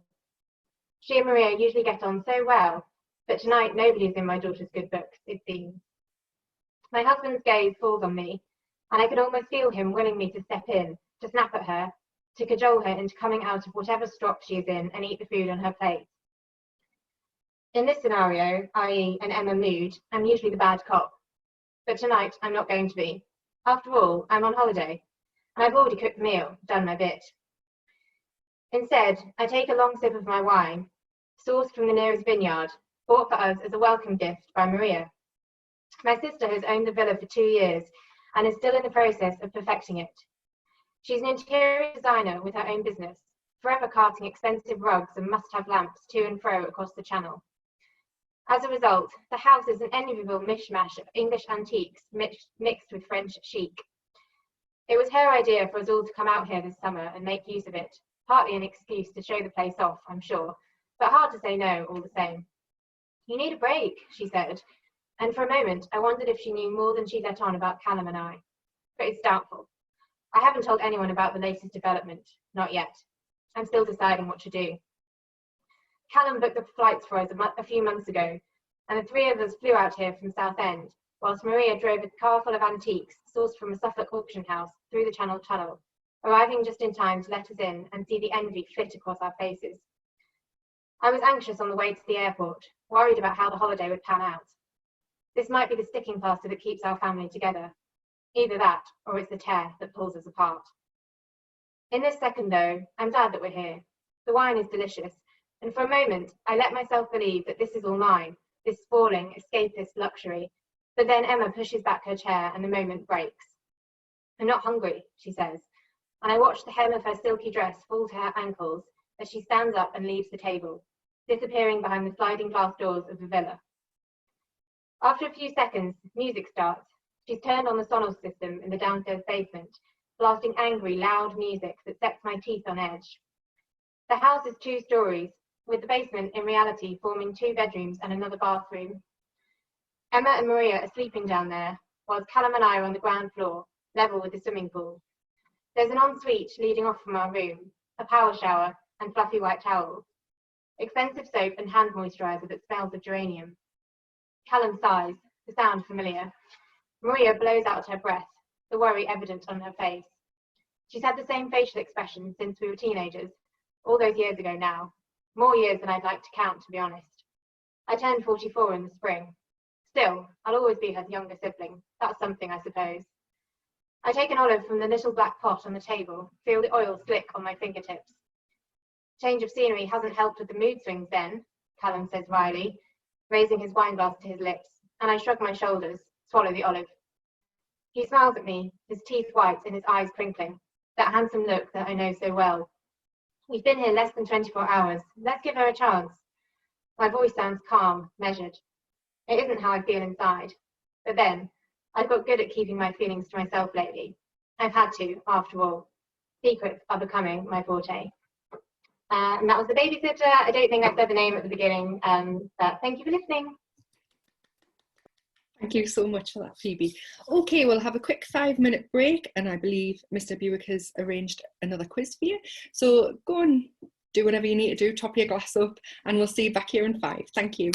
She and Maria usually get on so well, but tonight nobody's in my daughter's good books, it seems. My husband's gaze falls on me, and I can almost feel him willing me to step in, to snap at her, to cajole her into coming out of whatever strop she is in and eat the food on her plate. In this scenario, i.e. an Emma mood, I'm usually the bad cop. But tonight, I'm not going to be. After all, I'm on holiday, and I've already cooked the meal, done my bit. Instead, I take a long sip of my wine, sourced from the nearest vineyard, bought for us as a welcome gift by Maria. My sister has owned the villa for 2 years and is still in the process of perfecting it. She's an interior designer with her own business, forever carting expensive rugs and must-have lamps to and fro across the channel. As a result, the house is an enviable mishmash of English antiques mixed with French chic. It was her idea for us all to come out here this summer and make use of it, partly an excuse to show the place off, I'm sure, but hard to say no all the same. You need a break, she said, and for a moment I wondered if she knew more than she let on about Callum and I, but it's doubtful. I haven't told anyone about the latest development, not yet. I'm still deciding what to do. Callum booked the flights for us a few months ago, and the 3 of us flew out here from Southend, whilst Maria drove a car full of antiques sourced from a Suffolk auction house through the Channel Tunnel, arriving just in time to let us in and see the envy flit across our faces. I was anxious on the way to the airport, worried about how the holiday would pan out. This might be the sticking plaster that keeps our family together. Either that, or it's the tear that pulls us apart. In this second, though, I'm glad that we're here. The wine is delicious, and for a moment, I let myself believe that this is all mine, this sprawling, escapist luxury. But then Emma pushes back her chair and the moment breaks. I'm not hungry, she says, and I watch the hem of her silky dress fall to her ankles as she stands up and leaves the table, disappearing behind the sliding glass doors of the villa. After a few seconds, music starts. She's turned on the Sonos system in the downstairs basement, blasting angry, loud music that sets my teeth on edge. The house is 2 stories, with the basement in reality forming 2 bedrooms and another bathroom. Emma and Maria are sleeping down there, whilst Callum and I are on the ground floor, level with the swimming pool. There's an ensuite leading off from our room, a power shower and fluffy white towels, expensive soap and hand moisturiser that smells of geranium. Callum sighs, the sound familiar. Maria blows out her breath, the worry evident on her face. She's had the same facial expression since we were teenagers, all those years ago now. More years than I'd like to count, to be honest. I turned 44 in the spring. Still, I'll always be her younger sibling. That's something, I suppose. I take an olive from the little black pot on the table, feel the oil slick on my fingertips. Change of scenery hasn't helped with the mood swings then, Callum says wryly, raising his wine glass to his lips, and I shrug my shoulders, swallow the olive. He smiles at me, his teeth white and his eyes crinkling, that handsome look that I know so well. We've been here less than 24 hours. Let's give her a chance. My voice sounds calm, measured. It isn't how I feel inside. But then, I've got good at keeping my feelings to myself lately. I've had to, after all. Secrets are becoming my forte. And that was The Babysitter. I don't think I said the name at the beginning, but thank you for listening. Thank you so much for that, Phoebe. Okay, we'll have a quick 5-minute break, and I believe Mr. Buick has arranged another quiz for you. So go and do whatever you need to do, top your glass up, and we'll see you back here in 5. Thank you.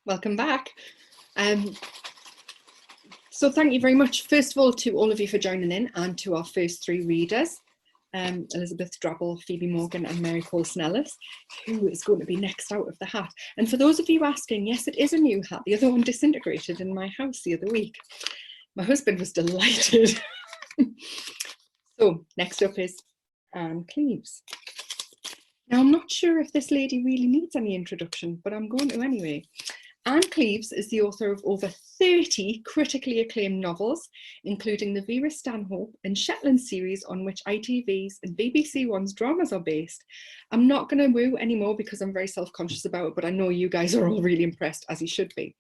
Welcome back. So thank you very much, first of all, to all of you for joining in, and to our first 3 readers, Elizabeth Drabble, Phoebe Morgan and Mary Paulson-Ellis, who is going to be next out of the hat. And for those of you asking, yes, it is a new hat. The other one disintegrated in my house the other week. My husband was delighted. So next up is Cleeves. Now, I'm not sure if this lady really needs any introduction, but I'm going to anyway. Anne Cleeves is the author of over 30 critically acclaimed novels, including the Vera Stanhope and Shetland series on which ITV's and BBC One's dramas are based. I'm not going to woo anymore because I'm very self-conscious about it, but I know you guys are all really impressed, as you should be.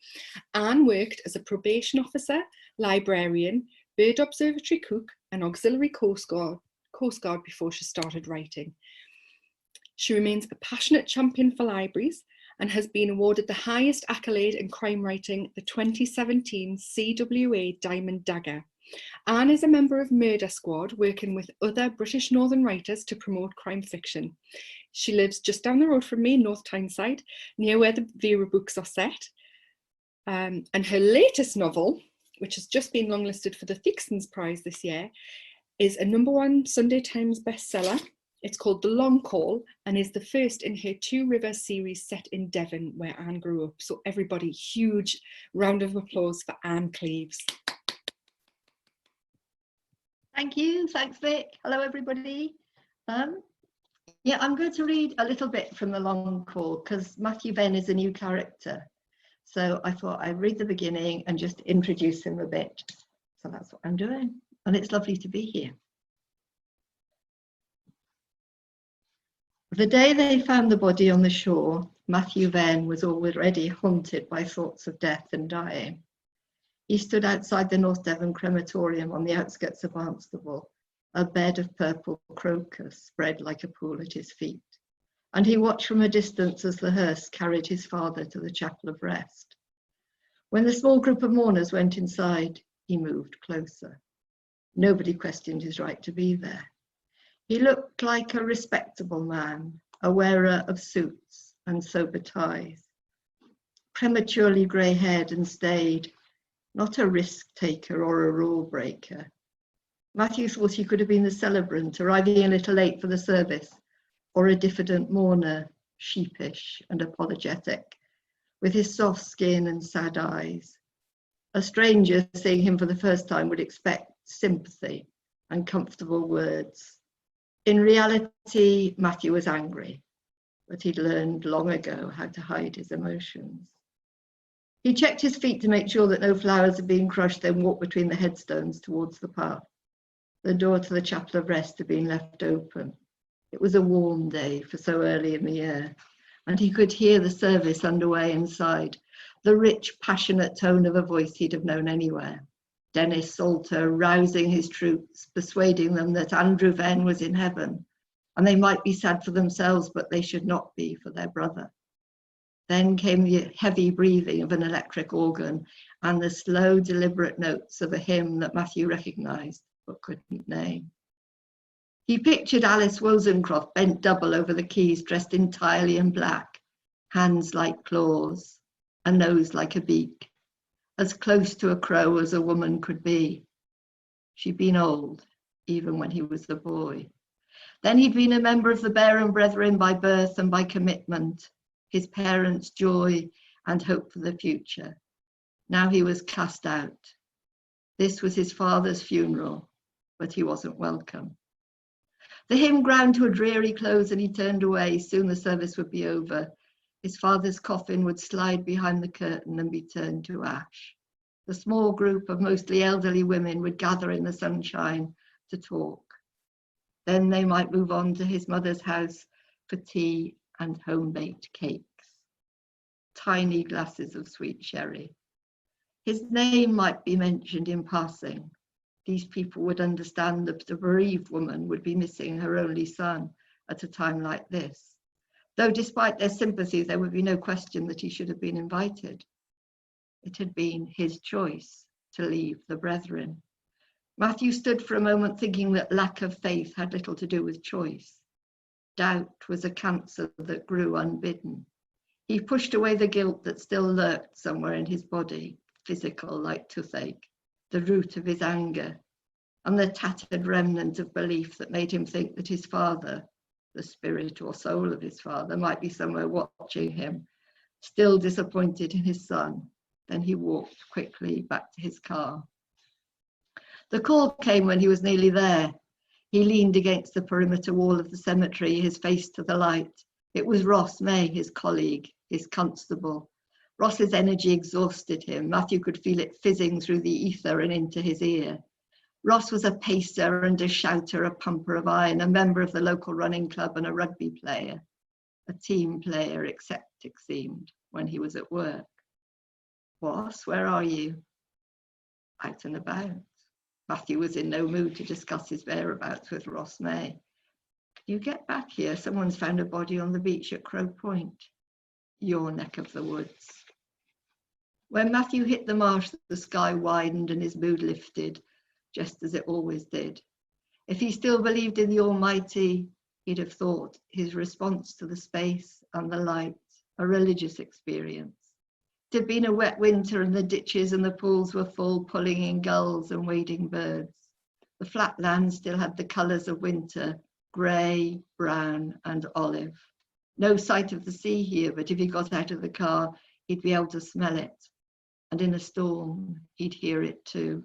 Anne worked as a probation officer, librarian, bird observatory cook and auxiliary coast guard before she started writing. She remains a passionate champion for libraries and has been awarded the highest accolade in crime writing, the 2017 CWA Diamond Dagger. Anne is a member of Murder Squad, working with other British Northern writers to promote crime fiction. She lives just down the road from me in North Tyneside, near where the Vera books are set. And her latest novel, which has just been longlisted for the Theaksons Prize this year, is a #1 Sunday Times bestseller. It's called The Long Call and is the first in her 2 Rivers series set in Devon, where Anne grew up. So everybody, huge round of applause for Anne Cleeves. Thank you. Thanks, Vic. Hello, everybody. Yeah, I'm going to read a little bit from The Long Call because Matthew Venn is a new character. So I thought I'd read the beginning and just introduce him a bit. So that's what I'm doing. And it's lovely to be here. The day they found the body on the shore, Matthew Venn was already haunted by thoughts of death and dying. He stood outside the North Devon crematorium on the outskirts of Barnstable, a bed of purple crocus spread like a pool at his feet, and he watched from a distance as the hearse carried his father to the chapel of rest. When the small group of mourners went inside, he moved closer. Nobody questioned his right to be there. He looked like a respectable man, a wearer of suits and sober ties, prematurely grey-haired and staid, not a risk-taker or a rule-breaker. Matthew thought he could have been the celebrant, arriving a little late for the service, or a diffident mourner, sheepish and apologetic, with his soft skin and sad eyes. A stranger seeing him for the first time would expect sympathy and comfortable words. In reality, Matthew was angry, but he'd learned long ago how to hide his emotions. He checked his feet to make sure that no flowers had been crushed, then walked between the headstones towards the path. The door to the chapel of rest had been left open. It was a warm day for so early in the year, and he could hear the service underway inside, the rich, passionate tone of a voice he'd have known anywhere. Dennis Salter rousing his troops, persuading them that Andrew Venn was in heaven, and they might be sad for themselves, but they should not be for their brother. Then came the heavy breathing of an electric organ and the slow, deliberate notes of a hymn that Matthew recognised but couldn't name. He pictured Alice Wozencroft bent double over the keys, dressed entirely in black, hands like claws, a nose like a beak, as close to a crow as a woman could be. She'd been old, even when he was a boy. Then he'd been a member of the Baron Brethren by birth and by commitment, his parents' joy and hope for the future. Now he was cast out. This was his father's funeral, but he wasn't welcome. The hymn ground to a dreary close and he turned away. Soon the service would be over. His father's coffin would slide behind the curtain and be turned to ash. The small group of mostly elderly women would gather in the sunshine to talk. Then they might move on to his mother's house for tea and home-baked cakes, tiny glasses of sweet sherry. His name might be mentioned in passing. These people would understand that the bereaved woman would be missing her only son at a time like this. Though despite their sympathy, there would be no question that he should have been invited. It had been his choice to leave the Brethren. Matthew stood for a moment thinking that lack of faith had little to do with choice. Doubt was a cancer that grew unbidden. He pushed away the guilt that still lurked somewhere in his body, physical like toothache, the root of his anger, and the tattered remnant of belief that made him think that his father, the spirit or soul of his father, might be somewhere watching him, still disappointed in his son. Then he walked quickly back to his car. The call came when he was nearly there. He leaned against the perimeter wall of the cemetery, his face to the light. It was Ross May, his colleague, his constable. Ross's energy exhausted him. Matthew could feel it fizzing through the ether and into his ear. Ross was a pacer and a shouter, a pumper of iron, a member of the local running club and a rugby player. A team player, except it seemed, when he was at work. Ross, where are you? Out and about. Matthew was in no mood to discuss his whereabouts with Ross May. Can you get back here? Someone's found a body on the beach at Crow Point. Your neck of the woods. When Matthew hit the marsh, the sky widened and his mood lifted, just as it always did. If he still believed in the Almighty, he'd have thought his response to the space and the light a religious experience. It had been a wet winter and the ditches and the pools were full, pulling in gulls and wading birds. The flat land still had the colours of winter, grey, brown and olive. No sight of the sea here, but if he got out of the car, he'd be able to smell it. And in a storm, he'd hear it too.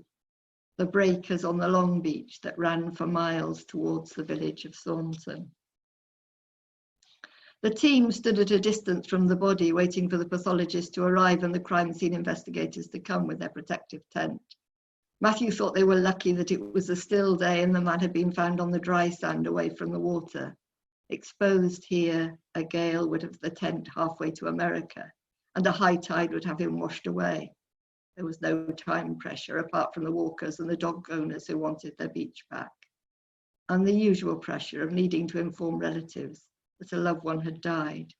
The breakers on the long beach that ran for miles towards the village of Thornton. The team stood at a distance from the body, waiting for the pathologist to arrive and the crime scene investigators to come with their protective tent. Matthew thought they were lucky that it was a still day and the man had been found on the dry sand away from the water. Exposed here, a gale would have the tent halfway to America, and a high tide would have him washed away. There was no time pressure apart from the walkers and the dog owners who wanted their beach back, and the usual pressure of needing to inform relatives that a loved one had died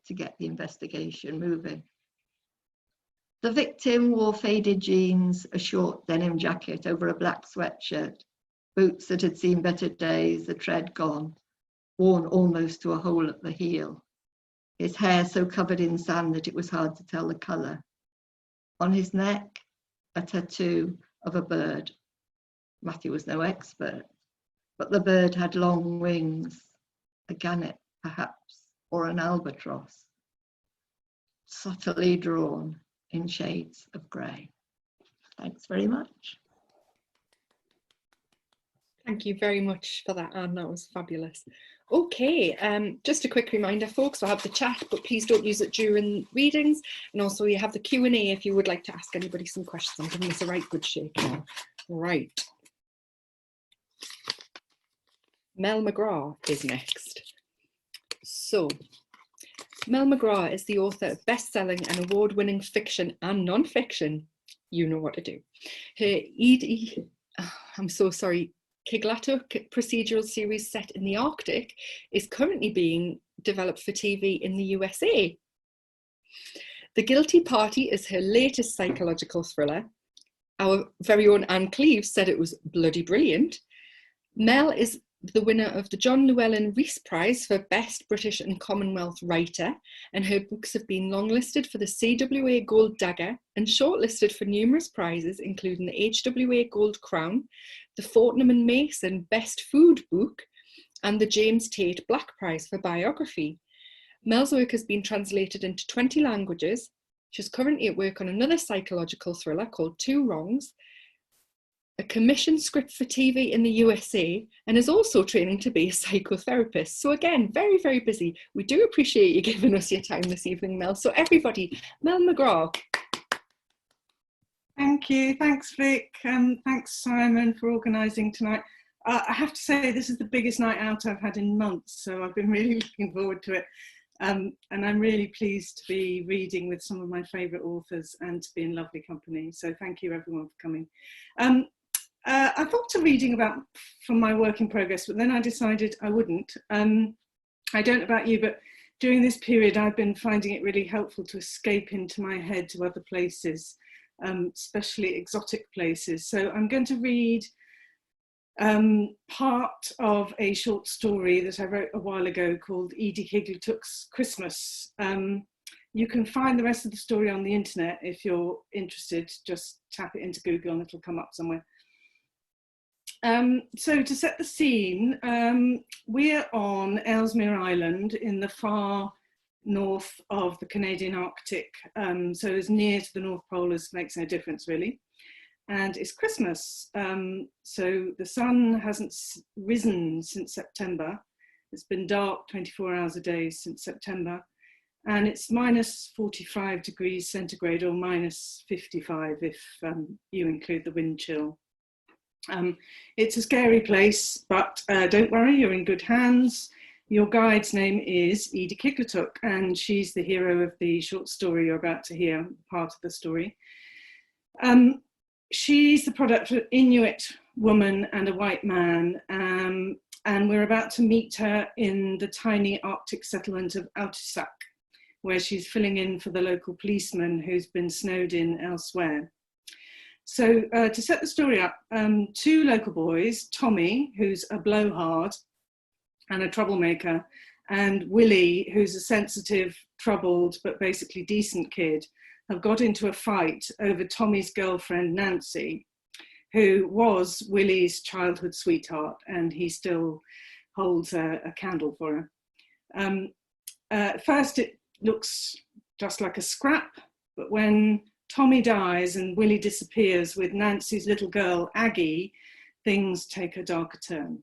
to get the investigation moving. The victim wore faded jeans, a short denim jacket over a black sweatshirt, boots that had seen better days, the tread gone, worn almost to a hole at the heel. His hair so covered in sand that it was hard to tell the colour. On his neck, a tattoo of a bird. Matthew was no expert, but the bird had long wings, a gannet perhaps, or an albatross, subtly drawn in shades of grey. Thanks very much. Thank you very much for that, Anne. That was fabulous. Okay, just a quick reminder, folks, we'll have the chat, but please don't use it during readings. And also you have the Q&A if you would like to ask anybody some questions. I'm giving this a right good shake now. Right. Mel McGrath is next. So, Mel McGrath is the author of best-selling and award-winning fiction and non-fiction. You know what to do. Her Kiglatuk procedural series set in the Arctic is currently being developed for TV in the USA. The Guilty Party is her latest psychological thriller. Our very own Anne Cleeves said it was bloody brilliant. Mel is the winner of the John Llewellyn Rhys Prize for Best British and Commonwealth Writer, and her books have been longlisted for the CWA Gold Dagger and shortlisted for numerous prizes, including the HWA Gold Crown, the Fortnum and Mason Best Food Book, and the James Tate Black Prize for Biography. Mel's work has been translated into 20 languages. She's currently at work on another psychological thriller called Two Wrongs, a commissioned script for TV in the USA, and is also training to be a psychotherapist. So again, very, very busy. We do appreciate you giving us your time this evening, Mel. So everybody, Mel McGrath. Thank you. Thanks, Vic. Thanks, Simon, for organising tonight. I have to say, this is the biggest night out I've had in months, so I've been really looking forward to it. And I'm really pleased to be reading with some of my favourite authors and to be in lovely company. So thank you, everyone, for coming. I thought of reading from my work in progress, but then I decided I wouldn't. I don't know about you, but during this period, I've been finding it really helpful to escape into my head to other places, especially exotic places. So I'm going to read part of a short story that I wrote a while ago called Edie Higletuk's Christmas. You can find the rest of the story on the internet if you're interested. Just tap it into Google and it'll come up somewhere. So to set the scene, we're on Ellesmere Island in the far north of the Canadian Arctic. So as near to the North Pole as makes no difference really. And it's Christmas. So the sun hasn't risen since September. It's been dark 24 hours a day since September. And it's minus 45 degrees centigrade or minus 55 if you include the wind chill. It's a scary place, but don't worry, you're in good hands. Your guide's name is Edie Kigletook, and she's the hero of the short story you're about to hear, part of the story. She's the product of an Inuit woman and a white man, and we're about to meet her in the tiny Arctic settlement of Autisac, where she's filling in for the local policeman who's been snowed in elsewhere. So to set the story up, two local boys, Tommy, who's a blowhard and a troublemaker, and Willie, who's a sensitive, troubled, but basically decent kid, have got into a fight over Tommy's girlfriend, Nancy, who was Willie's childhood sweetheart, and he still holds a candle for her. At first, it looks just like a scrap, but when Tommy dies and Willie disappears with Nancy's little girl, Aggie, things take a darker turn.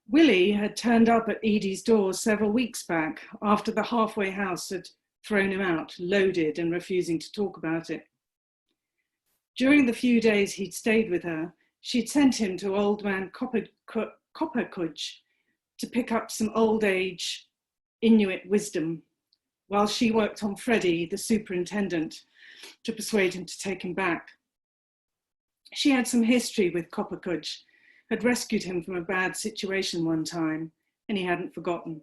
Willie had turned up at Edie's door several weeks back after the halfway house had thrown him out, loaded and refusing to talk about it. During the few days he'd stayed with her, she'd sent him to old man Coppercudge to pick up some old age Inuit wisdom, while she worked on Freddie, the superintendent, to persuade him to take him back. She had some history with Coppercudge, had rescued him from a bad situation one time, and he hadn't forgotten.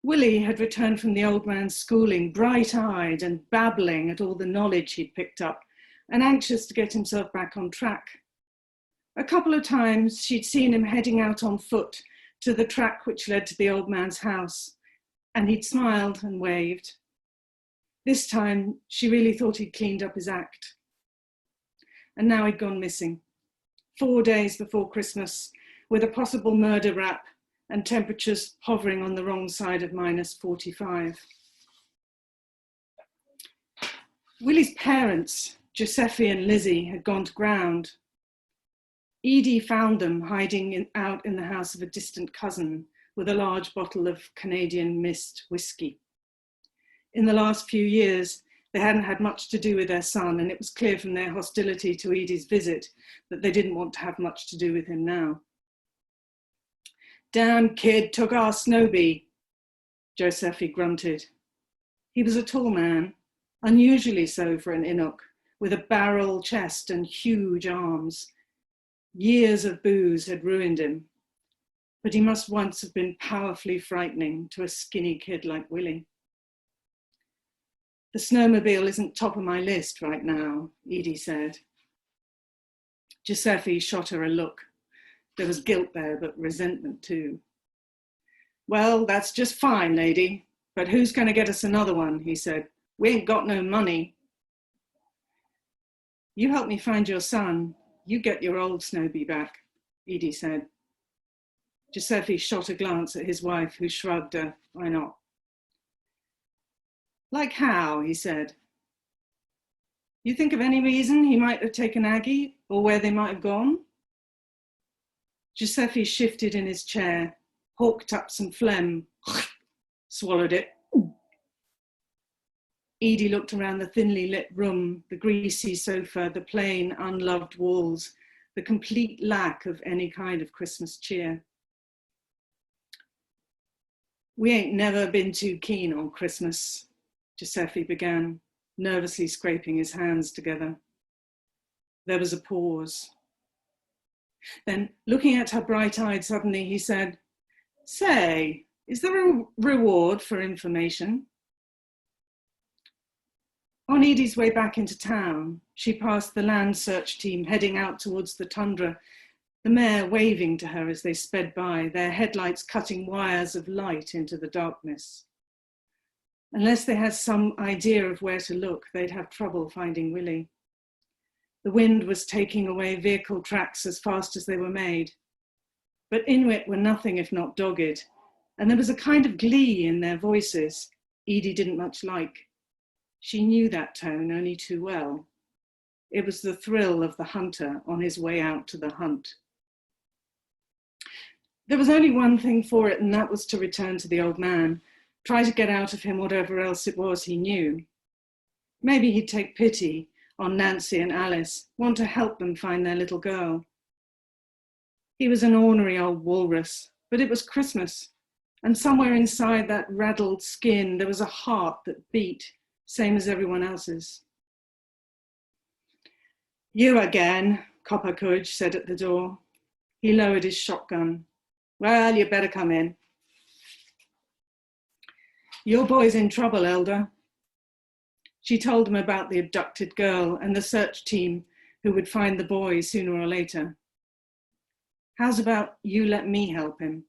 Willie had returned from the old man's schooling, bright-eyed and babbling at all the knowledge he'd picked up, and anxious to get himself back on track. A couple of times she'd seen him heading out on foot to the track which led to the old man's house, and he'd smiled and waved. This time she really thought he'd cleaned up his act. And now he'd gone missing, 4 days before Christmas, with a possible murder rap and temperatures hovering on the wrong side of minus 45. Willie's parents, Giuseppe and Lizzie, had gone to ground. Edie found them hiding out in the house of a distant cousin with a large bottle of Canadian mist whiskey. In the last few years, they hadn't had much to do with their son, and it was clear from their hostility to Edie's visit that they didn't want to have much to do with him now. "Damn kid took our Snowbee," Giuseppe grunted. He was a tall man, unusually so for an Inuk, with a barrel chest and huge arms. Years of booze had ruined him, but he must once have been powerfully frightening to a skinny kid like Willie. "The snowmobile isn't top of my list right now," Edie said. Giuseppe shot her a look. There was guilt there, but resentment too. "Well, that's just fine, lady, but who's going to get us another one?" he said. "We ain't got no money." "You help me find your son, you get your old Snowbee back," Edie said. Giuseppe shot a glance at his wife, who shrugged a "why not?" "Like how?" he said. "You think of any reason he might have taken Aggie, or where they might have gone?" Giuseppe shifted in his chair, hawked up some phlegm, swallowed it. Edie looked around the thinly lit room, the greasy sofa, the plain, unloved walls, the complete lack of any kind of Christmas cheer. "We ain't never been too keen on Christmas," Giuseppe began, nervously scraping his hands together. There was a pause. Then, looking at her bright-eyed suddenly, he said, "Say, is there a reward for information?" On Edie's way back into town, she passed the land search team heading out towards the tundra the mare waving to her as they sped by, their headlights cutting wires of light into the darkness. Unless they had some idea of where to look, they'd have trouble finding Willie. The wind was taking away vehicle tracks as fast as they were made. But Inuit were nothing if not dogged, and there was a kind of glee in their voices Edie didn't much like. She knew that tone only too well. It was the thrill of the hunter on his way out to the hunt. There was only one thing for it, and that was to return to the old man, try to get out of him whatever else it was he knew. Maybe he'd take pity on Nancy and Alice, want to help them find their little girl. He was an ornery old walrus, but it was Christmas, and somewhere inside that raddled skin there was a heart that beat, same as everyone else's. "You again," Coppercudge said at the door. He lowered his shotgun. "Well, you better come in." "Your boy's in trouble, Elder." She told him about the abducted girl and the search team who would find the boy sooner or later. "How's about you let me help him?"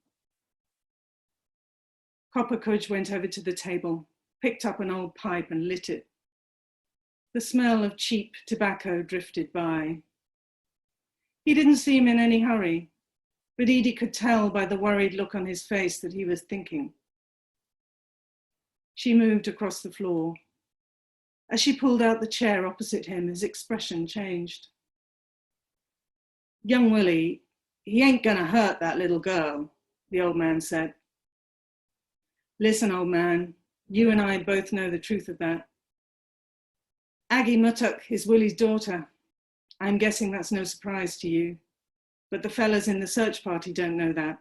Coppercudge went over to the table, picked up an old pipe and lit it. The smell of cheap tobacco drifted by. He didn't seem in any hurry, but Edie could tell by the worried look on his face that he was thinking. She moved across the floor. As she pulled out the chair opposite him, his expression changed. "Young Willie, he ain't gonna hurt that little girl," the old man said. "Listen, old man, you and I both know the truth of that. Aggie Muttock is Willie's daughter. I'm guessing that's no surprise to you, but the fellas in the search party don't know that,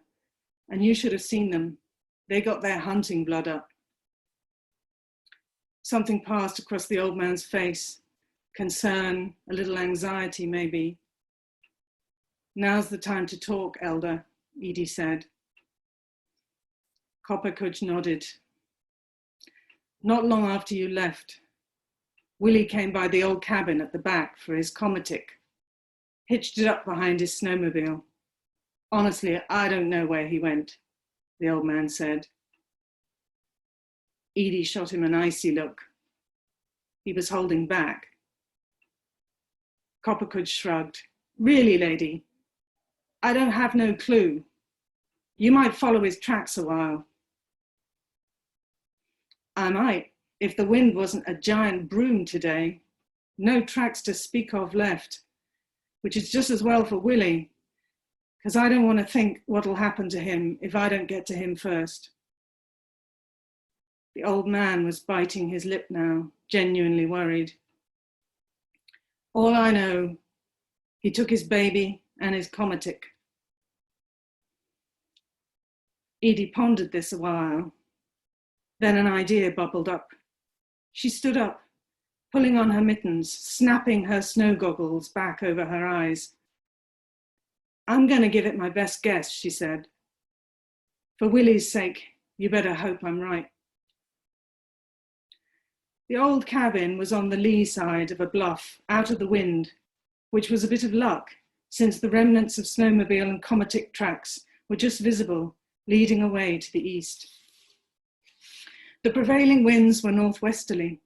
and you should have seen them. They got their hunting blood up." Something passed across the old man's face. Concern, a little anxiety maybe. "Now's the time to talk, Elder," Edie said. Coppercudge nodded. "Not long after you left, Willie came by the old cabin at the back for his komatik, hitched it up behind his snowmobile. Honestly, I don't know where he went," the old man said. Edie shot him an icy look. He was holding back. Coppercudge shrugged. "Really, lady, I don't have no clue. You might follow his tracks a while." "I might, if the wind wasn't a giant broom today. No tracks to speak of left, which is just as well for Willie, because I don't want to think what'll happen to him if I don't get to him first." The old man was biting his lip now, genuinely worried. "All I know, he took his baby and his komatik." Edie pondered this a while. Then an idea bubbled up. She stood up, pulling on her mittens, snapping her snow goggles back over her eyes. "I'm going to give it my best guess," she said. "For Willie's sake, you better hope I'm right." The old cabin was on the lee side of a bluff, out of the wind, which was a bit of luck, since the remnants of snowmobile and komatik tracks were just visible, leading away to the east. The prevailing winds were northwesterly.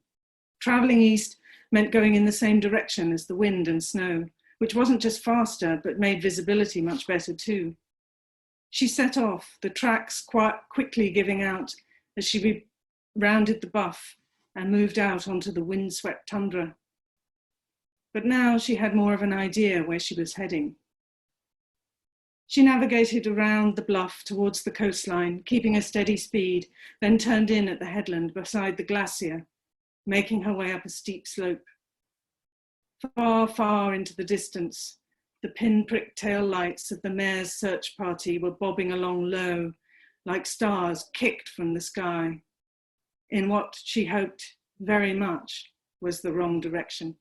Travelling east meant going in the same direction as the wind and snow, which wasn't just faster, but made visibility much better too. She set off, the tracks quite quickly giving out as she rounded the buff and moved out onto the windswept tundra. But now she had more of an idea where she was heading. She navigated around the bluff towards the coastline, keeping a steady speed, then turned in at the headland beside the glacier, making her way up a steep slope. Far, far into the distance, the pinprick tail lights of the mayor's search party were bobbing along low, like stars kicked from the sky, in what she hoped very much was the wrong direction.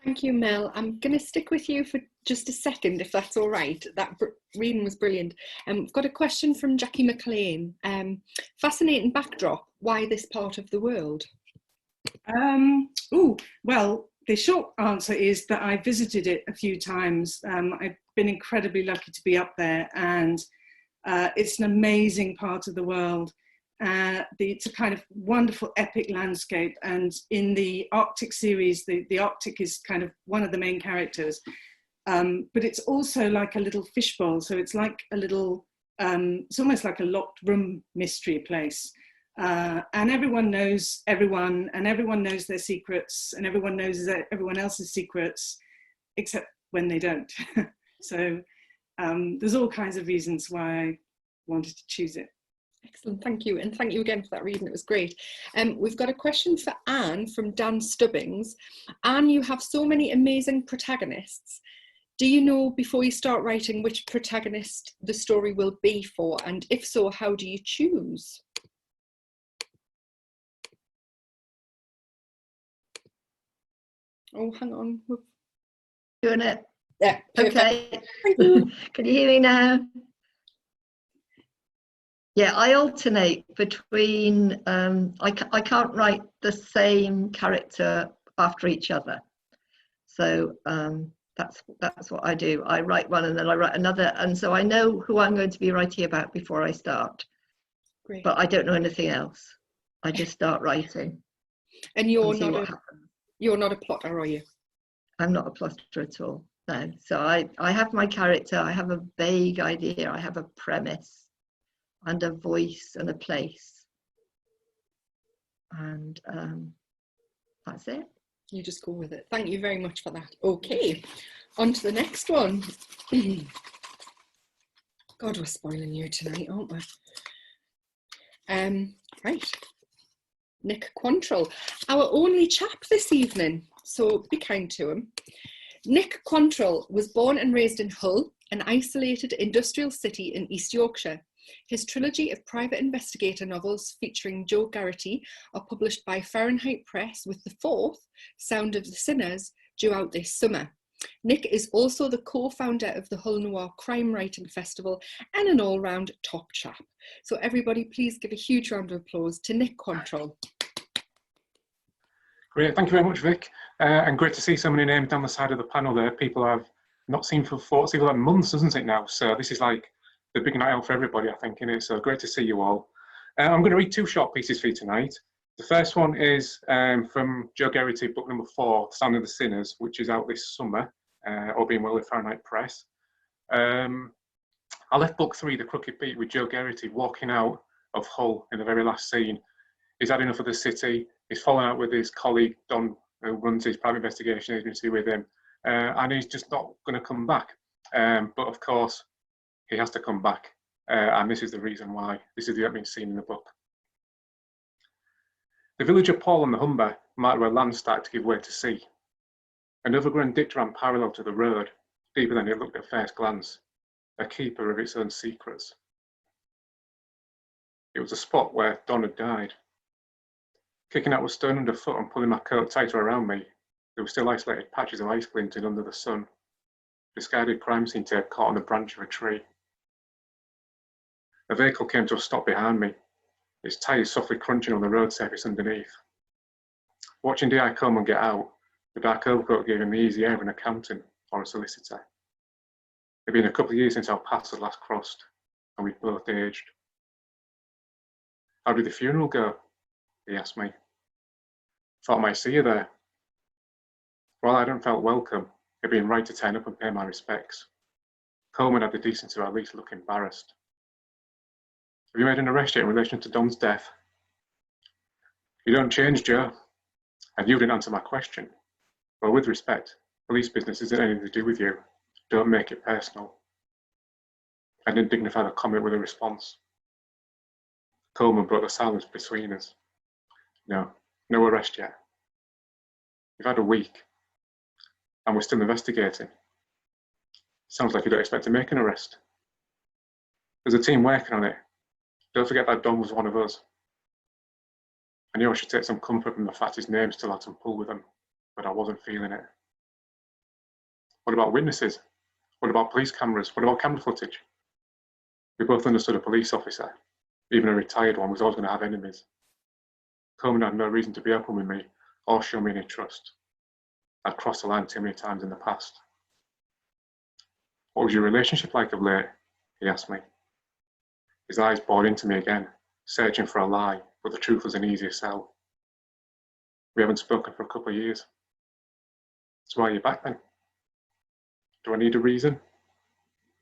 Thank you, Mel. I'm going to stick with you for just a second, if that's all right. That reading was brilliant. I've got a question from Jackie McLean. Fascinating backdrop. Why this part of the world? Well, the short answer is that I visited it a few times. I've been incredibly lucky to be up there, and it's an amazing part of the world. It's a kind of wonderful epic landscape, and in the Arctic series, the Arctic is kind of one of the main characters. But it's also like a little fishbowl, so it's like a little, it's almost like a locked room mystery place. And everyone knows everyone, and everyone knows their secrets, and everyone knows everyone else's secrets, except when they don't. So there's all kinds of reasons why I wanted to choose it. Excellent, thank you. And thank you again for that reading, it was great. We've got a question for Anne from Dan Stubbings. Anne, you have so many amazing protagonists. Do you know before you start writing which protagonist the story will be for? And if so, how do you choose? Oh, hang on. Doing it. Yeah, perfect. Okay. Thank you. Can you hear me now? Yeah, I alternate between, I can't write the same character after each other. So that's what I do. I write one and then I write another. And so I know who I'm going to be writing about before I start. Great. But I don't know anything else. I just start writing. And you're not a plotter, are you? I'm not a plotter at all, no. So I have my character, I have a vague idea, I have a premise and a voice and a place. And that's it. You just go with it. Thank you very much for that. Okay, on to the next one. God, we're spoiling you tonight, aren't we? Right. Nick Quantrill, our only chap this evening, so be kind to him. Nick Quantrill was born and raised in Hull, an isolated industrial city in East Yorkshire. His trilogy of private investigator novels featuring Joe Garrity are published by Fahrenheit Press, with the fourth, Sound of the Sinners, due out this summer. Nick is also the co-founder of the Hull Noir Crime Writing Festival and an all-round top chap. So everybody please give a huge round of applause to Nick Quantrill. Great, thank you very much, Vic. And great to see so many names down the side of the panel there. People I've not seen for like months, isn't it now? So this is like the big night out for everybody, I think, innit? So great to see you all. I'm going to read two short pieces for you tonight. The first one is from Joe Garrity, book number 4, Sound of the Sinners, which is out this summer, all being well with Fahrenheit Press. I left book 3, The Crooked Beat, with Joe Garrity walking out of Hull in the very last scene. He's had enough of the city. He's fallen out with his colleague, Don, who runs his private investigation agency with him, and he's just not going to come back. But of course, he has to come back, and this is the reason why. This is the opening scene in the book. The village of Paul on the Humber marked where land started to give way to sea. An overgrown ditch ran parallel to the road, deeper than it looked at first glance, a keeper of its own secrets. It was a spot where Don had died. Kicking out a stone underfoot and pulling my coat tighter around me, there were still isolated patches of ice glinting under the sun, discarded crime scene tape caught on the branch of a tree. A vehicle came to a stop behind me, its tyres softly crunching on the road surface underneath. Watching D.I. Coleman get out, the dark overcoat gave him the easy air of an accountant or a solicitor. It had been a couple of years since our paths had last crossed, and we'd both aged. How did the funeral go? He asked me. Thought I might see you there. While I hadn't felt welcome, it'd been right to turn up and pay my respects. Coleman had the decency to at least look embarrassed. Have you made an arrest yet in relation to Don's death? You don't change, Joe. And you didn't answer my question. Well, with respect, police business isn't anything to do with you. Don't make it personal. I didn't dignify the comment with a response. Coleman broke the silence between us. No arrest yet. You've had a week, and we're still investigating. Sounds like you don't expect to make an arrest. There's a team working on it. Don't forget that Don was one of us. I knew I should take some comfort from the fact his name still had some pull with him, but I wasn't feeling it. What about witnesses? What about police cameras? What about camera footage? We both understood a police officer, even a retired one, was always going to have enemies. Coleman had no reason to be open with me or show me any trust. I'd crossed the line too many times in the past. What was your relationship like of late? He asked me. His eyes bored into me again, searching for a lie, but the truth was an easier sell. We haven't spoken for a couple of years. So why are you back then? Do I need a reason?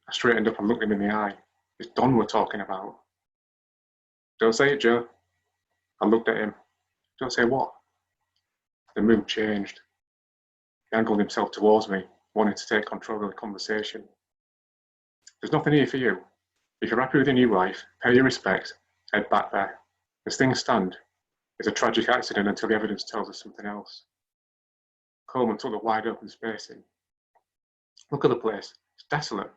I straightened up and looked him in the eye. It's Don we're talking about. Don't say it, Joe. I looked at him. Don't say what? The mood changed. He angled himself towards me, wanting to take control of the conversation. There's nothing here for you. If you're happy with your new life, pay your respects, head back there. As things stand, it's a tragic accident until the evidence tells us something else. Coleman took the wide open space in. Look at the place. It's desolate.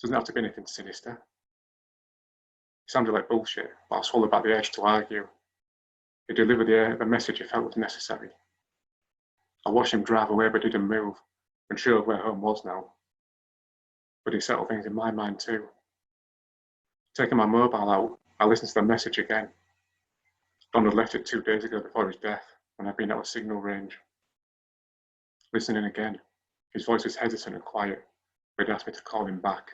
Doesn't have to be anything sinister. It sounded like bullshit, but I swallowed back the urge to argue. He delivered the message he felt was necessary. I watched him drive away but didn't move, unsure of where home was now. But he settled things in my mind too. Taking my mobile out, I listened to the message again. Don had left it 2 days ago before his death, when I'd been out of signal range. Listening again, his voice was hesitant and quiet, but he'd asked me to call him back,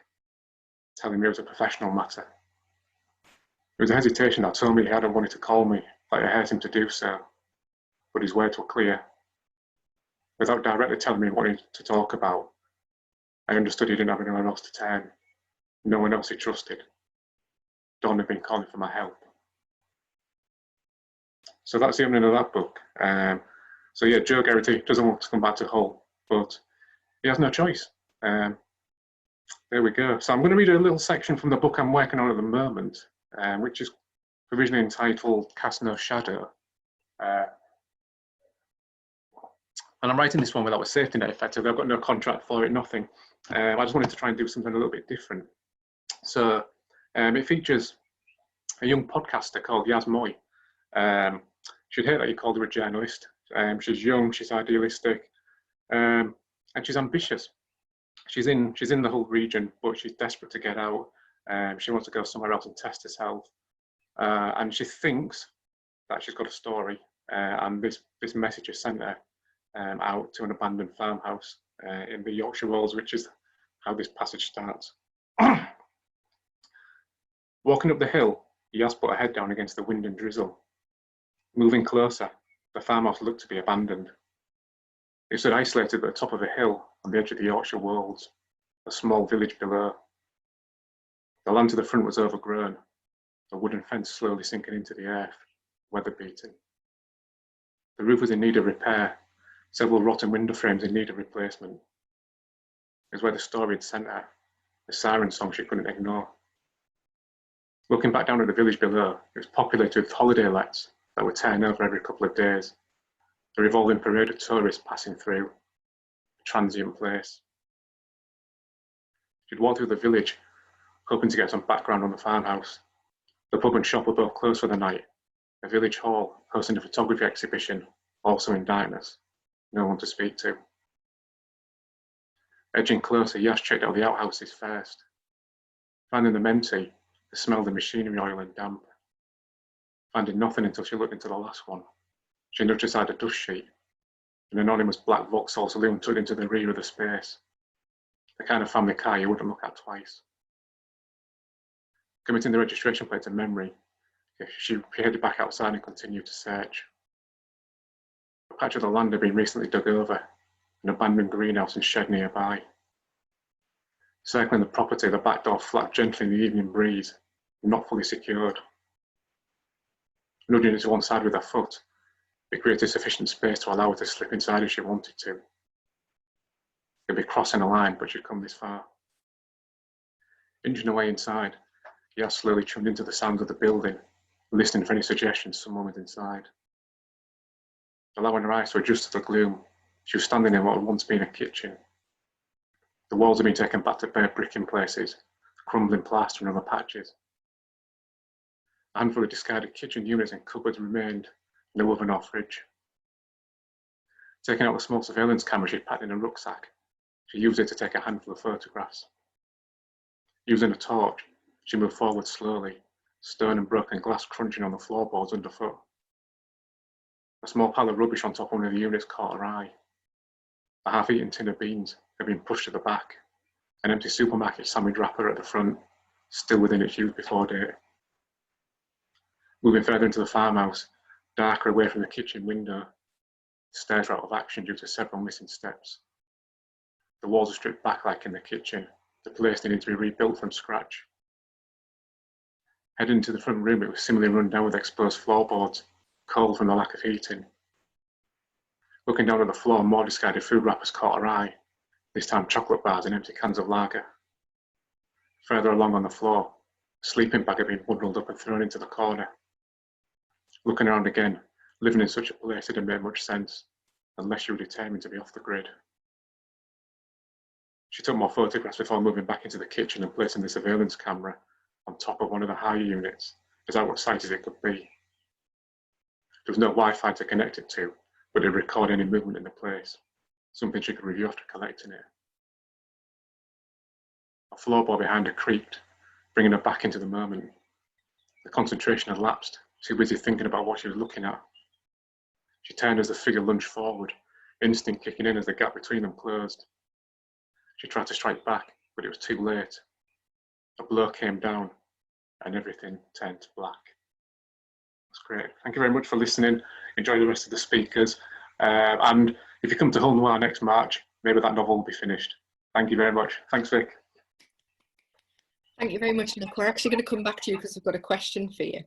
telling me it was a professional matter. It was a hesitation that told me he hadn't wanted to call me, that it hurt him to do so, but his words were clear. Without directly telling me what he wanted to talk about, I understood he didn't have anyone else to turn, no one else he trusted. Don had been calling for my help. So that's the opening of that book. So yeah, Joe Geraghty doesn't want to come back to Hull, but he has no choice. There we go. So I'm going to read a little section from the book I'm working on at the moment, which is provisionally entitled Cast No Shadow. And I'm writing this one without a safety net, effectively. I've got no contract for it, nothing. I just wanted to try and do something a little bit different. So it features a young podcaster called Yas Moy. She'd hate that you called her a journalist. She's young, she's idealistic, and she's ambitious. She's in the Hull region, but she's desperate to get out. She wants to go somewhere else and test herself. And she thinks that she's got a story, and this message is sent her out to an abandoned farmhouse in the Yorkshire Wolds, which is how this passage starts. Walking up the hill, Yas put her head down against the wind and drizzle. Moving closer, the farmhouse looked to be abandoned. It stood isolated at the top of a hill on the edge of the Yorkshire Wolds, a small village below. The land to the front was overgrown, the wooden fence slowly sinking into the earth, weather-beaten. The roof was in need of repair, several rotten window frames in need of replacement. It was where the story had sent her, a siren song she couldn't ignore. Looking back down at the village below, it was populated with holiday lets that were turning over every couple of days, a revolving parade of tourists passing through, a transient place. She'd walked through the village, hoping to get some background on the farmhouse. The pub and shop were both closed for the night, a village hall hosting a photography exhibition, also in darkness, no one to speak to. Edging closer, Yash checked out the outhouses first. Finding them empty, the smell of the machinery oil and damp. Finding nothing until she looked into the last one. She nudged aside a dust sheet. An anonymous black Vauxhall saloon tucked into the rear of the space. The kind of family car you wouldn't look at twice. Committing the registration plate to memory, she headed back outside and continued to search. A patch of the land had been recently dug over, an abandoned greenhouse and shed nearby. Circling the property, the back door flapped gently in the evening breeze, not fully secured. Nudging it to one side with her foot, it created sufficient space to allow her to slip inside if she wanted to. It'd be crossing a line, but she'd come this far. Inching away inside, Yas slowly tuned into the sounds of the building, listening for any suggestions someone was inside. Allowing her eyes to adjust to the gloom, she was standing in what had once been a kitchen. The walls had been taken back to bare brick in places, crumbling plaster in other patches. A handful of discarded kitchen units and cupboards remained, no oven or fridge. Taking out the small surveillance camera she'd packed in a rucksack, she used it to take a handful of photographs. Using a torch, she moved forward slowly, stone and broken glass crunching on the floorboards underfoot. A small pile of rubbish on top of one of the units caught her eye. A half-eaten tin of beans had been pushed to the back, an empty supermarket sandwich wrapper at the front, still within its use before date. Moving further into the farmhouse, darker away from the kitchen window, the stairs were out of action due to several missing steps. The walls were stripped back like in the kitchen, the place needed to be rebuilt from scratch. Heading into the front room, it was similarly run down with exposed floorboards, cold from the lack of heating. Looking down at the floor, more discarded food wrappers caught her eye, this time chocolate bars and empty cans of lager. Further along on the floor, a sleeping bag had been bundled up and thrown into the corner. Looking around again, living in such a place didn't make much sense, unless you were determined to be off the grid. She took more photographs before moving back into the kitchen and placing the surveillance camera on top of one of the higher units, as out of sight as it could be. There was no Wi-Fi to connect it to, but it would record any movement in the place, something she could review after collecting it. A floorboard behind her creaked, bringing her back into the moment. The concentration had lapsed, too busy thinking about what she was looking at. She turned as the figure lunged forward, instinct kicking in as the gap between them closed. She tried to strike back, but it was too late. A blow came down, and everything turned to black. That's great. Thank you very much for listening. Enjoy the rest of the speakers. And if you come to Hull Noir next March, maybe that novel will be finished. Thank you very much. Thanks, Vic. Thank you very much, Nick. We're actually going to come back to you because we've got a question for you.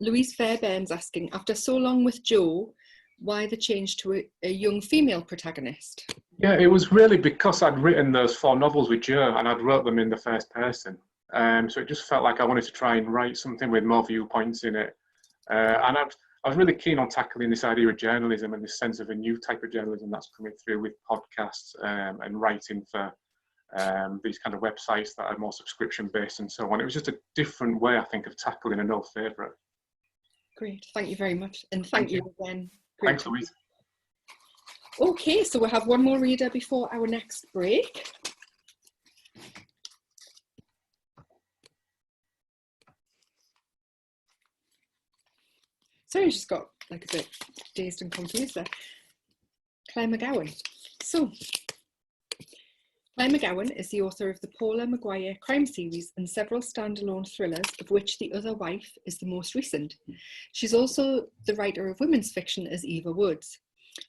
Louise Fairbairn's asking, after so long with Jo, why the change to a young female protagonist? Yeah, it was really because I'd written those 4 novels with Jo and I'd wrote them in the first person. So it just felt like I wanted to try and write something with more viewpoints in it. And I was really keen on tackling this idea of journalism and this sense of a new type of journalism that's coming through with podcasts and writing for these kind of websites that are more subscription based and so on. It was just a different way, I think, of tackling an old favourite. Great, thank you very much. And thank you again. Great. Thanks, Louise. Okay, so we'll have one more reader before our next break. Sorry, I just got like a bit dazed and confused there. Claire McGowan. So, Claire McGowan is the author of the Paula Maguire crime series and several standalone thrillers, of which The Other Wife is the most recent. She's also the writer of women's fiction as Eva Woods.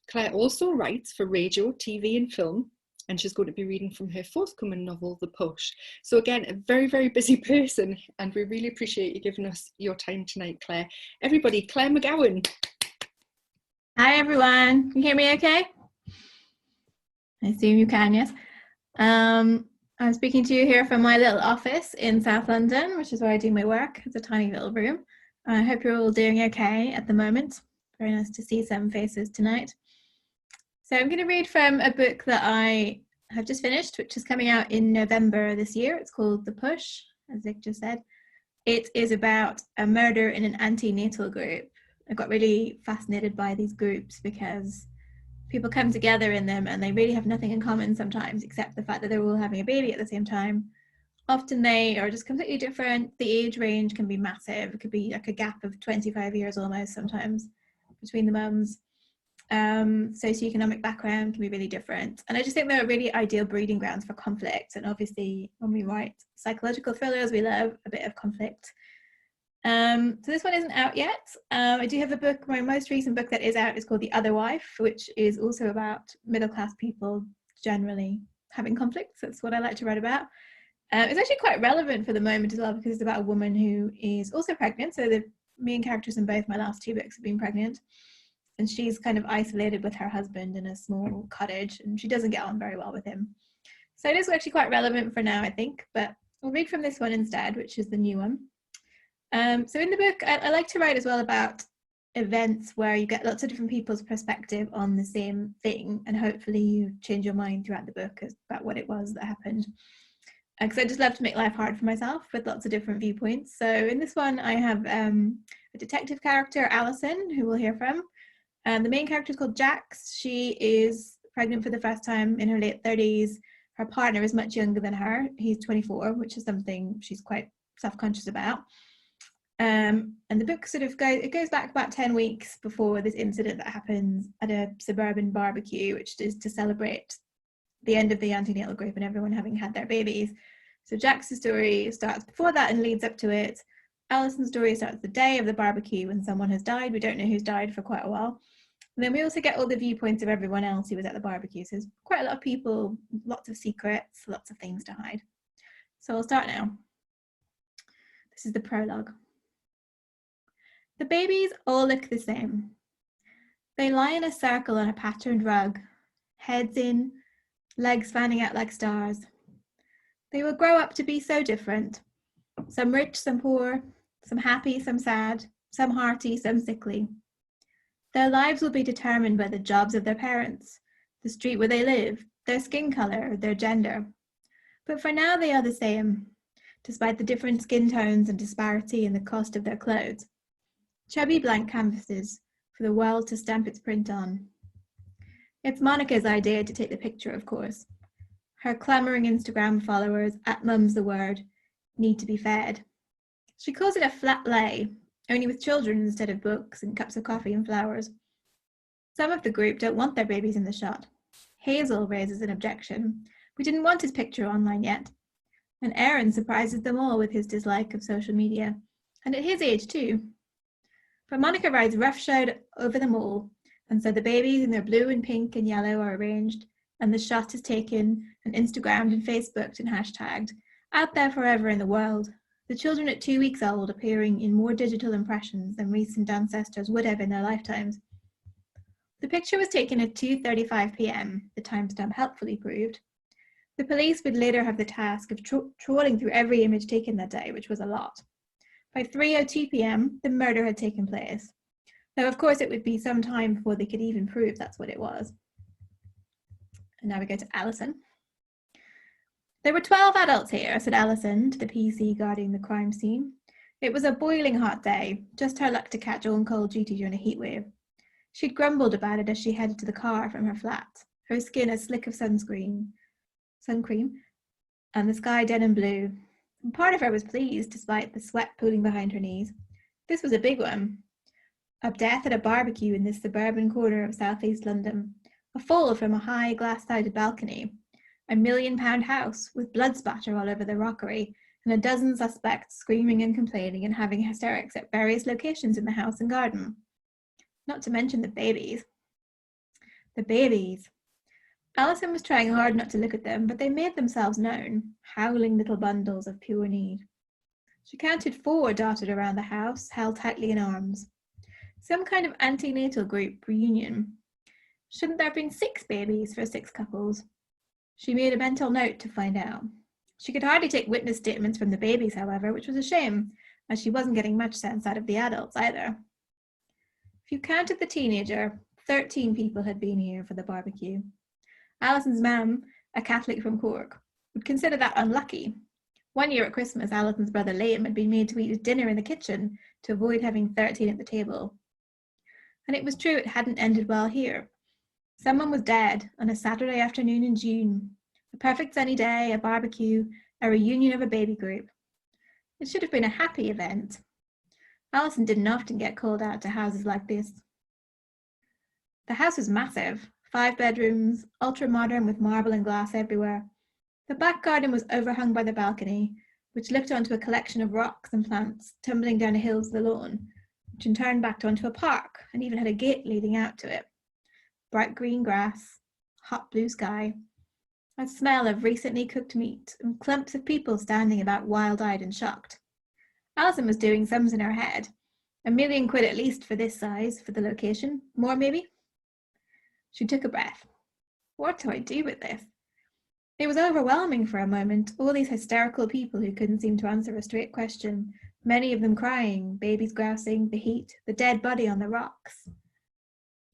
Claire also writes for radio, TV and film, and she's going to be reading from her forthcoming novel, The Push. So again, a very, very busy person, and we really appreciate you giving us your time tonight, Claire. Everybody, Claire McGowan. Hi everyone, can you hear me okay? I assume you can, yes. I'm speaking to you here from my little office in South London, which is where I do my work. It's a tiny little room. I hope you're all doing okay at the moment. Very nice to see some faces tonight. So I'm going to read from a book that I have just finished, which is coming out in November this year. It's called The Push, as Vic just said. It is about a murder in an antenatal group. I got really fascinated by these groups because people come together in them and they really have nothing in common sometimes, except the fact that they're all having a baby at the same time. Often they are just completely different. The age range can be massive. It could be like a gap of 25 years almost sometimes between the mums. Socioeconomic background can be really different. And I just think they're really ideal breeding grounds for conflict. And obviously when we write psychological thrillers, we love a bit of conflict. So this one isn't out yet. I do have a book, my most recent book that is out is called The Other Wife, which is also about middle-class people generally having conflicts. That's what I like to write about. It's actually quite relevant for the moment as well, because it's about a woman who is also pregnant. So the main characters in both my last 2 books have been pregnant. And she's kind of isolated with her husband in a small cottage, and she doesn't get on very well with him. So it is actually quite relevant for now, I think, but I'll read from this one instead, which is the new one. So in the book, I like to write as well about events where you get lots of different people's perspective on the same thing, and hopefully you change your mind throughout the book about what it was that happened. Because I just love to make life hard for myself with lots of different viewpoints. So in this one, I have a detective character, Alison, who we'll hear from. The main character is called Jax. She is pregnant for the first time in her late 30s. Her partner is much younger than her. He's 24, which is something she's quite self-conscious about. And the book sort of goes back about 10 weeks before this incident that happens at a suburban barbecue, which is to celebrate the end of the antenatal group and everyone having had their babies. So Jack's story starts before that and leads up to it. Alison's story starts the day of the barbecue when someone has died. We don't know who's died for quite a while. And then we also get all the viewpoints of everyone else who was at the barbecue. So there's quite a lot of people, lots of secrets, lots of things to hide. So I'll start now. This is the prologue. The babies all look the same. They lie in a circle on a patterned rug, heads in, legs fanning out like stars. They will grow up to be so different. Some rich, some poor, some happy, some sad, some hearty, some sickly. Their lives will be determined by the jobs of their parents, the street where they live, their skin colour, their gender. But for now they are the same, despite the different skin tones and disparity in the cost of their clothes. Chubby blank canvases for the world to stamp its print on. It's Monica's idea to take the picture, of course. Her clamouring Instagram followers, at mum's the word, need to be fed. She calls it a flat lay, only with children instead of books and cups of coffee and flowers. Some of the group don't want their babies in the shot. Hazel raises an objection. We didn't want his picture online yet. And Aaron surprises them all with his dislike of social media, and at his age too. But Monica rides roughshod over them all, and so the babies in their blue and pink and yellow are arranged, and the shot is taken and Instagrammed and Facebooked and hashtagged, out there forever in the world, the children at 2 weeks old appearing in more digital impressions than recent ancestors would have in their lifetimes. The picture was taken at 2:35 p.m, the timestamp helpfully proved. The police would later have the task of trawling through every image taken that day, which was a lot. By 3:02 p.m, the murder had taken place, though of course it would be some time before they could even prove that's what it was. And now we go to Alison. There were 12 adults here, said Alison to the PC guarding the crime scene. It was a boiling hot day, just her luck to catch on-call duty during a heatwave. She'd grumbled about it as she headed to the car from her flat, her skin a slick of sun cream, and the sky denim blue. And part of her was pleased, despite the sweat pooling behind her knees. This was a big one. A death at a barbecue in this suburban corner of southeast London. A fall from a high glass-sided balcony. A £1 million house with blood spatter all over the rockery, and a dozen suspects screaming and complaining and having hysterics at various locations in the house and garden. Not to mention the babies. The babies. Alison was trying hard not to look at them, but they made themselves known, howling little bundles of pure need. She counted 4 dotted around the house, held tightly in arms. Some kind of antenatal group reunion. Shouldn't there have been 6 babies for 6 couples? She made a mental note to find out. She could hardly take witness statements from the babies, however, which was a shame, as she wasn't getting much sense out of the adults either. If you counted the teenager, 13 people had been here for the barbecue. Alison's mum, a Catholic from Cork, would consider that unlucky. One year at Christmas, Alison's brother Liam had been made to eat his dinner in the kitchen to avoid having 13 at the table. And it was true it hadn't ended well here. Someone was dead on a Saturday afternoon in June. A perfect sunny day, a barbecue, a reunion of a baby group. It should have been a happy event. Alison didn't often get called out to houses like this. The house was massive, 5 bedrooms, ultra-modern with marble and glass everywhere. The back garden was overhung by the balcony, which looked onto a collection of rocks and plants tumbling down the hills of the lawn, which in turn backed onto a park and even had a gate leading out to it. Bright green grass, hot blue sky, a smell of recently cooked meat, and clumps of people standing about wild-eyed and shocked. Alison was doing sums in her head. £1 million at least for this size, for the location. More maybe? She took a breath. What do I do with this? It was overwhelming for a moment, all these hysterical people who couldn't seem to answer a straight question, many of them crying, babies grousing, the heat, the dead body on the rocks.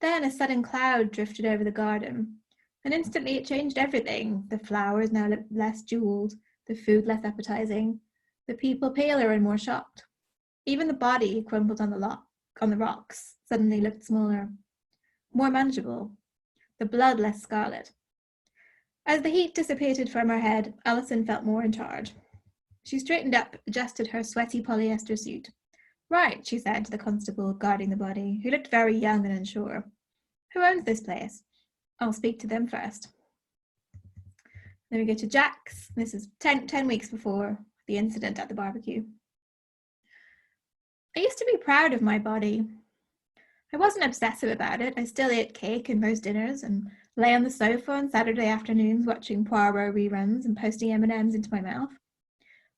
Then a sudden cloud drifted over the garden, and instantly it changed everything. The flowers now looked less jewelled, the food less appetizing, the people paler and more shocked. Even the body, crumpled on the rocks, suddenly looked smaller, more manageable, the blood less scarlet. As the heat dissipated from her head, Alison felt more in charge. She straightened up, adjusted her sweaty polyester suit. Right, she said to the constable guarding the body, who looked very young and unsure. Who owns this place? I'll speak to them first. Then we go to Jack's. This is 10 weeks before the incident at the barbecue. I used to be proud of my body. I wasn't obsessive about it. I still ate cake and most dinners and lay on the sofa on Saturday afternoons watching Poirot reruns and posting M&Ms into my mouth.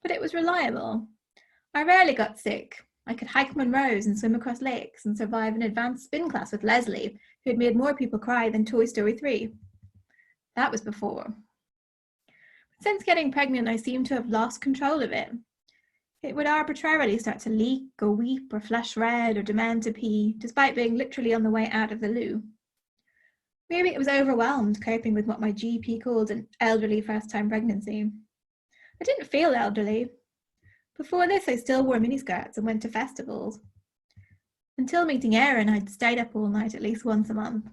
But it was reliable. I rarely got sick. I could hike Monroe's and swim across lakes and survive an advanced spin class with Leslie, who had made more people cry than Toy Story 3. That was before. Since getting pregnant, I seemed to have lost control of it. It would arbitrarily start to leak or weep or flush red or demand to pee, despite being literally on the way out of the loo. Maybe it was overwhelmed, coping with what my GP called an elderly first-time pregnancy. I didn't feel elderly. Before this, I still wore miniskirts and went to festivals. Until meeting Erin, I'd stayed up all night at least once a month.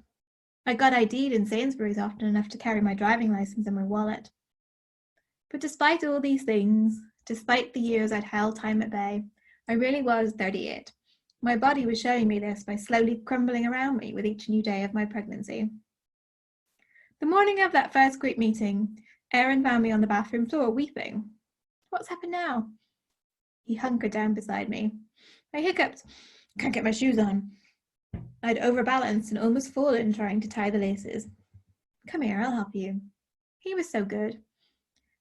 I got ID'd in Sainsbury's often enough to carry my driving licence in my wallet. But despite all these things, despite the years I'd held time at bay, I really was 38. My body was showing me this by slowly crumbling around me with each new day of my pregnancy. The morning of that first group meeting, Erin found me on the bathroom floor weeping. What's happened now? He hunkered down beside me. I hiccuped. Can't get my shoes on. I'd overbalanced and almost fallen trying to tie the laces. Come here, I'll help you. He was so good.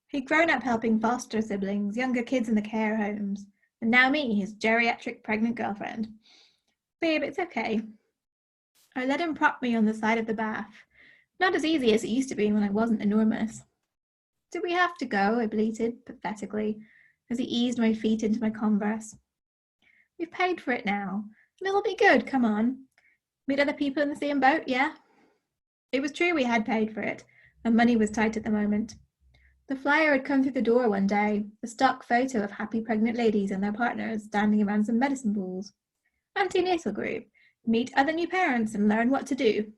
He'd grown up helping foster siblings, younger kids in the care homes, and now me, his geriatric pregnant girlfriend. Babe, it's okay. I let him prop me on the side of the bath. Not as easy as it used to be when I wasn't enormous. Do we have to go? I bleated pathetically as he eased my feet into my Converse. We've paid for it now, and it'll be good, come on. Meet other people in the same boat, yeah? It was true we had paid for it, and money was tight at the moment. The flyer had come through the door one day, a stock photo of happy pregnant ladies and their partners standing around some medicine balls. Antenatal group, meet other new parents and learn what to do.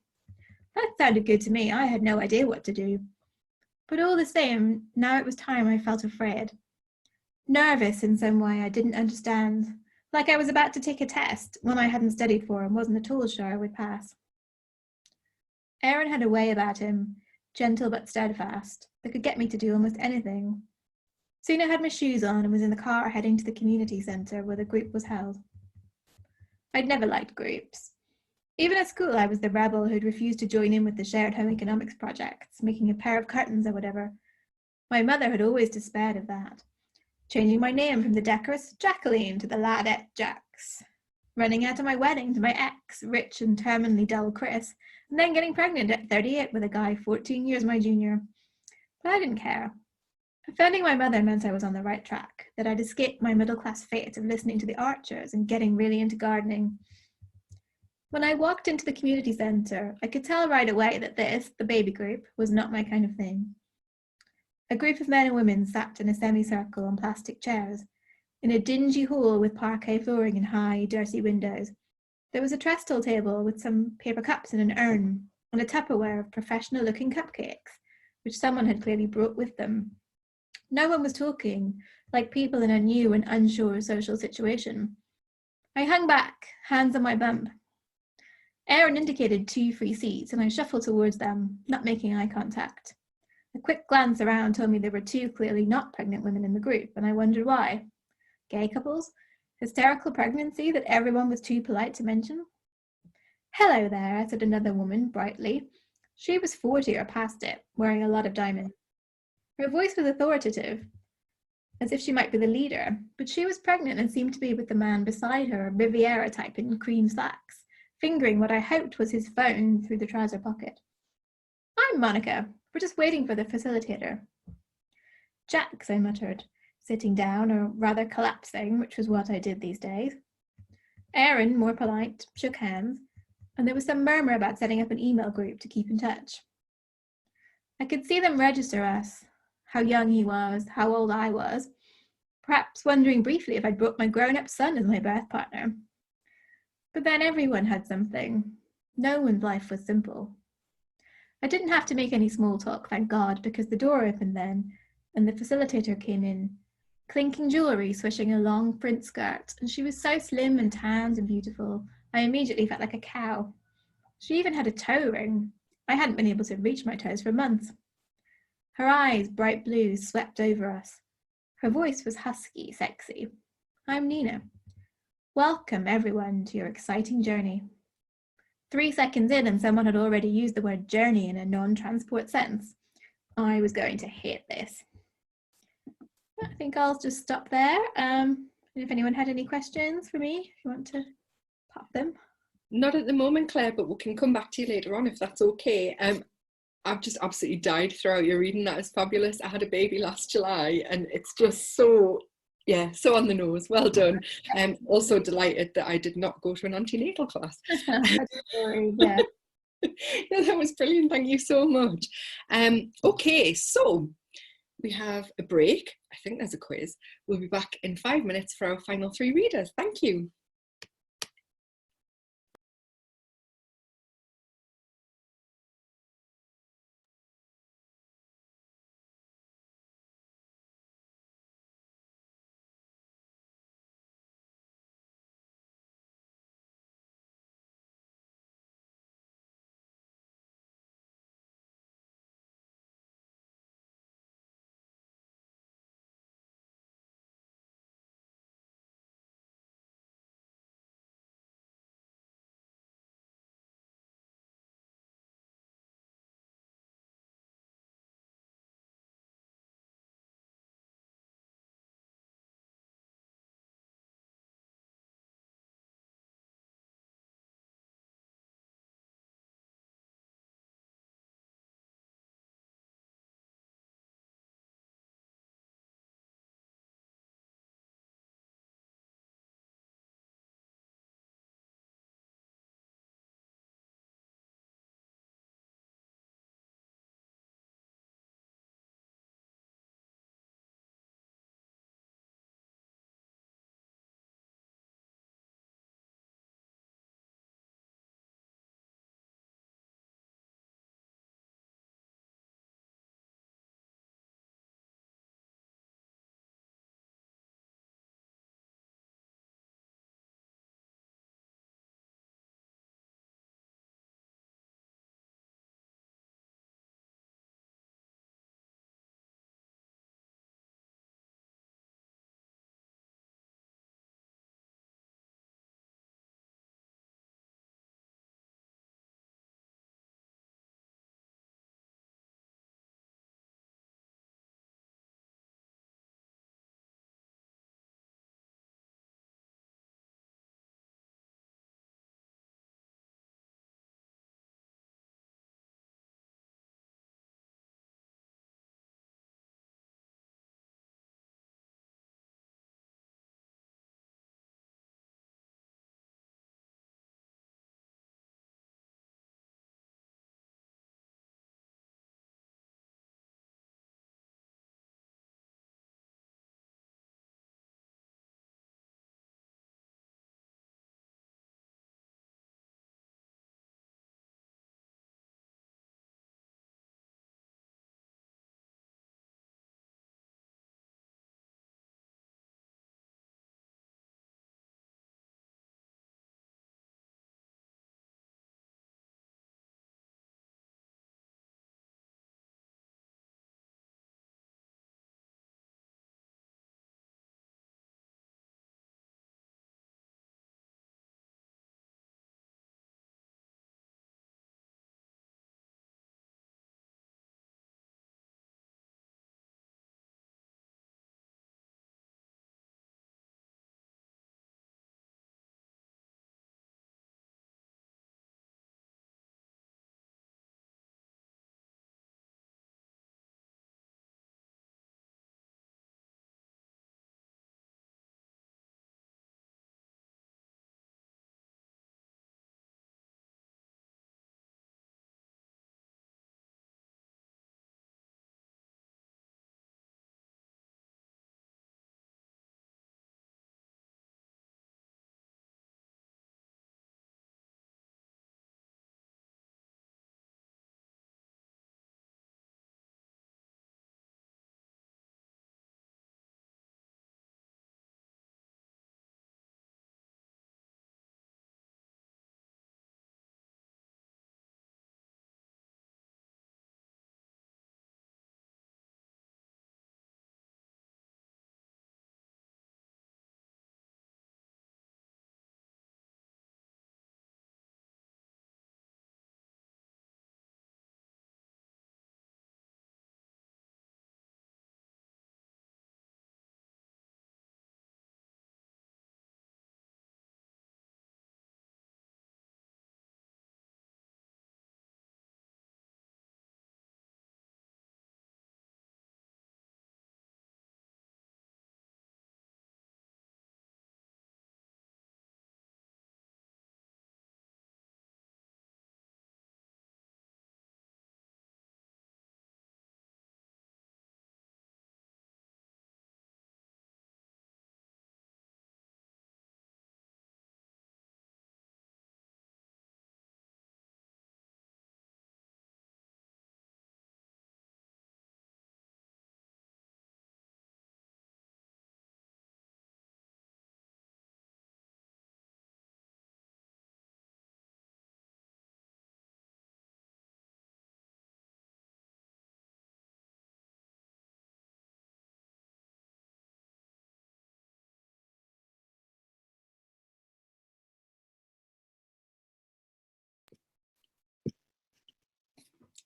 That sounded good to me. I had no idea what to do. But all the same, now it was time I felt afraid. Nervous in some way I didn't understand, like I was about to take a test, one I hadn't studied for and wasn't at all sure I would pass. Erin had a way about him, gentle but steadfast, that could get me to do almost anything. Soon I had my shoes on and was in the car heading to the community centre where the group was held. I'd never liked groups. Even at school I was the rebel who'd refused to join in with the shared home economics projects, making a pair of curtains or whatever. My mother had always despaired of that, changing my name from the decorous Jacqueline to the ladette Jax, running out of my wedding to my ex, rich and terminally dull Chris, and then getting pregnant at 38 with a guy 14 years my junior. But I didn't care. Offending my mother meant I was on the right track, that I'd escaped my middle-class fate of listening to the Archers and getting really into gardening. When I walked into the community centre, I could tell right away that this, the baby group, was not my kind of thing. A group of men and women sat in a semicircle on plastic chairs, in a dingy hall with parquet flooring and high, dirty windows. There was a trestle table with some paper cups and an urn, and a Tupperware of professional-looking cupcakes, which someone had clearly brought with them. No one was talking, like people in a new and unsure social situation. I hung back, hands on my bump. Erin indicated 2 free seats, and I shuffled towards them, not making eye contact. A quick glance around told me there were 2 clearly not pregnant women in the group, and I wondered why. Gay couples? Hysterical pregnancy that everyone was too polite to mention? Hello there, said another woman brightly. She was 40 or past it, wearing a lot of diamonds. Her voice was authoritative, as if she might be the leader, but she was pregnant and seemed to be with the man beside her, a Riviera type in cream slacks, fingering what I hoped was his phone through the trouser pocket. I'm Monica. We're just waiting for the facilitator. Jax, I muttered, sitting down, or rather collapsing, which was what I did these days. Erin, more polite, shook hands, and there was some murmur about setting up an email group to keep in touch. I could see them register us, how young he was, how old I was, perhaps wondering briefly if I'd brought my grown-up son as my birth partner. But then everyone had something. No one's life was simple. I didn't have to make any small talk, thank God, because the door opened then, and the facilitator came in, clinking jewellery swishing a long print skirt, and she was so slim and tanned and beautiful, I immediately felt like a cow. She even had a toe ring. I hadn't been able to reach my toes for months. Her eyes, bright blue, swept over us. Her voice was husky, sexy. I'm Nina. Welcome, everyone, to your exciting journey. 3 seconds in and someone had already used the word journey in a non-transport sentence. I was going to hate this. I think I'll just stop there. If anyone had any questions for me, if you want to pop them. Not at the moment, Claire, but we can come back to you later on if that's okay. I've just absolutely died throughout your reading. That is fabulous. I had a baby last July and it's just so, yeah, so on the nose. Well done. I'm also delighted that I did not go to an antenatal class. Yeah. Yeah, that was brilliant. Thank you so much. Okay, so we have a break. I think there's a quiz. We'll be back in 5 minutes for our final 3 readers. Thank you.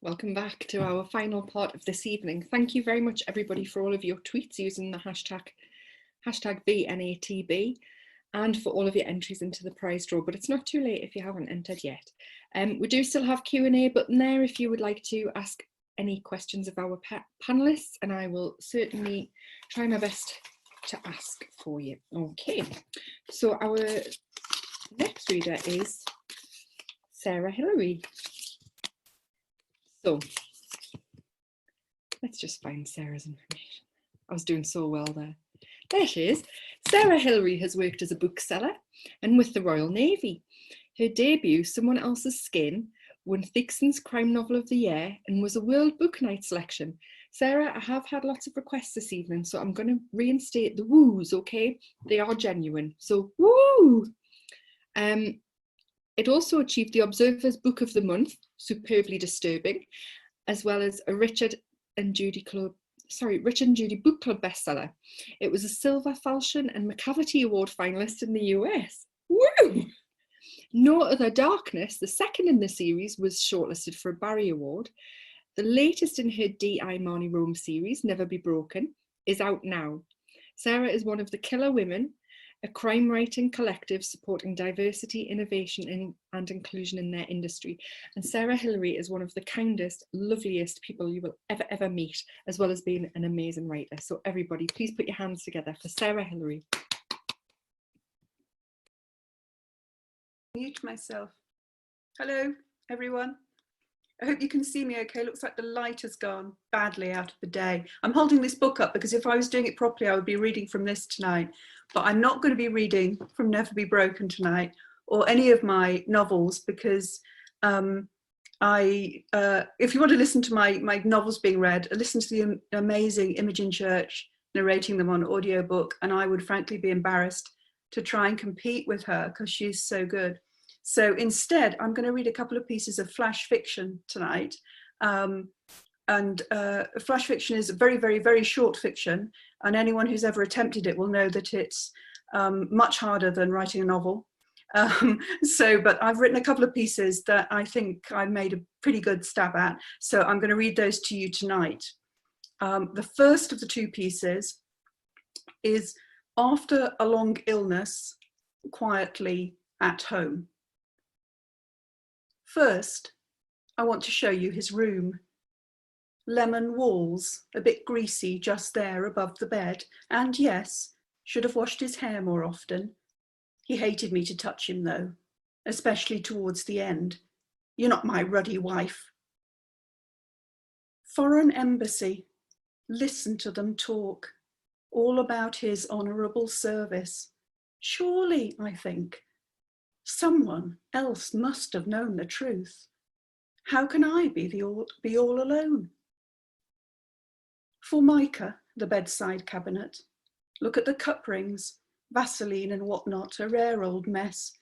Welcome back to our final part of this evening. Thank you very much, everybody, for all of your tweets using the hashtag VNatB, and for all of your entries into the prize draw. But it's not too late if you haven't entered yet. We do still have Q&A button there if you would like to ask any questions of our panelists, and I will certainly try my best to ask for you. Okay, so our next reader is Sarah Hilary. So let's just find Sarah's information. I was doing so well there. There she is. Sarah Hilary has worked as a bookseller and with the Royal Navy. Her debut, Someone Else's Skin, won Thixton's Crime Novel of the Year and was a World Book Night selection. Sarah, I have had lots of requests this evening, so I'm going to reinstate the woos, okay? They are genuine, so woo! It also achieved the Observer's Book of the Month, Superbly Disturbing, as well as a Richard and Judy Book Club bestseller. It was a Silver Falchion and McCavity Award finalist in the US. Woo! No Other Darkness, the second in the series, was shortlisted for a Barry Award. The latest in her D.I. Marnie Rome series, Never Be Broken, is out now. Sarah is one of the Killer Women, a crime writing collective supporting diversity, innovation and inclusion in their industry. And Sarah Hilary is one of the kindest, loveliest people you will ever meet, as well as being an amazing writer. So everybody, please put your hands together for Sarah Hilary. Mute myself. Hello, everyone. I hope you can see me okay. Looks like the light has gone badly out of the day. I'm holding this book up because if I was doing it properly, I would be reading from this tonight. But I'm not going to be reading from Never Be Broken tonight or any of my novels because if you want to listen to my novels being read, listen to the amazing Imogen Church narrating them on audiobook, and I would frankly be embarrassed to try and compete with her because she's so good. So instead, I'm going to read a couple of pieces of flash fiction tonight. Flash fiction is very, very, very short fiction. And anyone who's ever attempted it will know that it's much harder than writing a novel. But I've written a couple of pieces that I think I made a pretty good stab at. So I'm going to read those to you tonight. The first of the two pieces is After a Long Illness, Quietly at Home. First, I want to show you his room. Lemon walls, a bit greasy just there above the bed, and yes, should have washed his hair more often. He hated me to touch him though, especially towards the end. You're not my ruddy wife. Foreign embassy, listen to them talk, all about his honourable service. Surely, I think, someone else must have known the truth. How can I be all alone? Formica, the bedside cabinet. Look at the cup rings, Vaseline and whatnot, a rare old mess.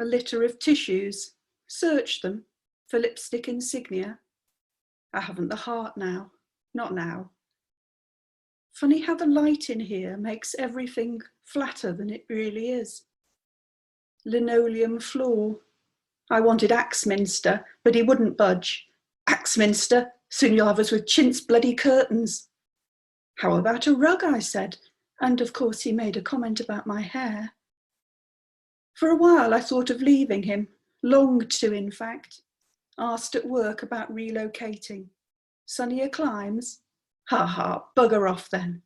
A litter of tissues, search them for lipstick insignia. I haven't the heart now, not now. Funny how the light in here makes everything flatter than it really is. Linoleum floor. I wanted Axminster, but he wouldn't budge. Axminster, soon you'll have us with chintz bloody curtains. How about a rug, I said, and of course he made a comment about my hair. For a while I thought of leaving him, longed to in fact. Asked at work about relocating. Sunnier climes? Ha ha, bugger off then.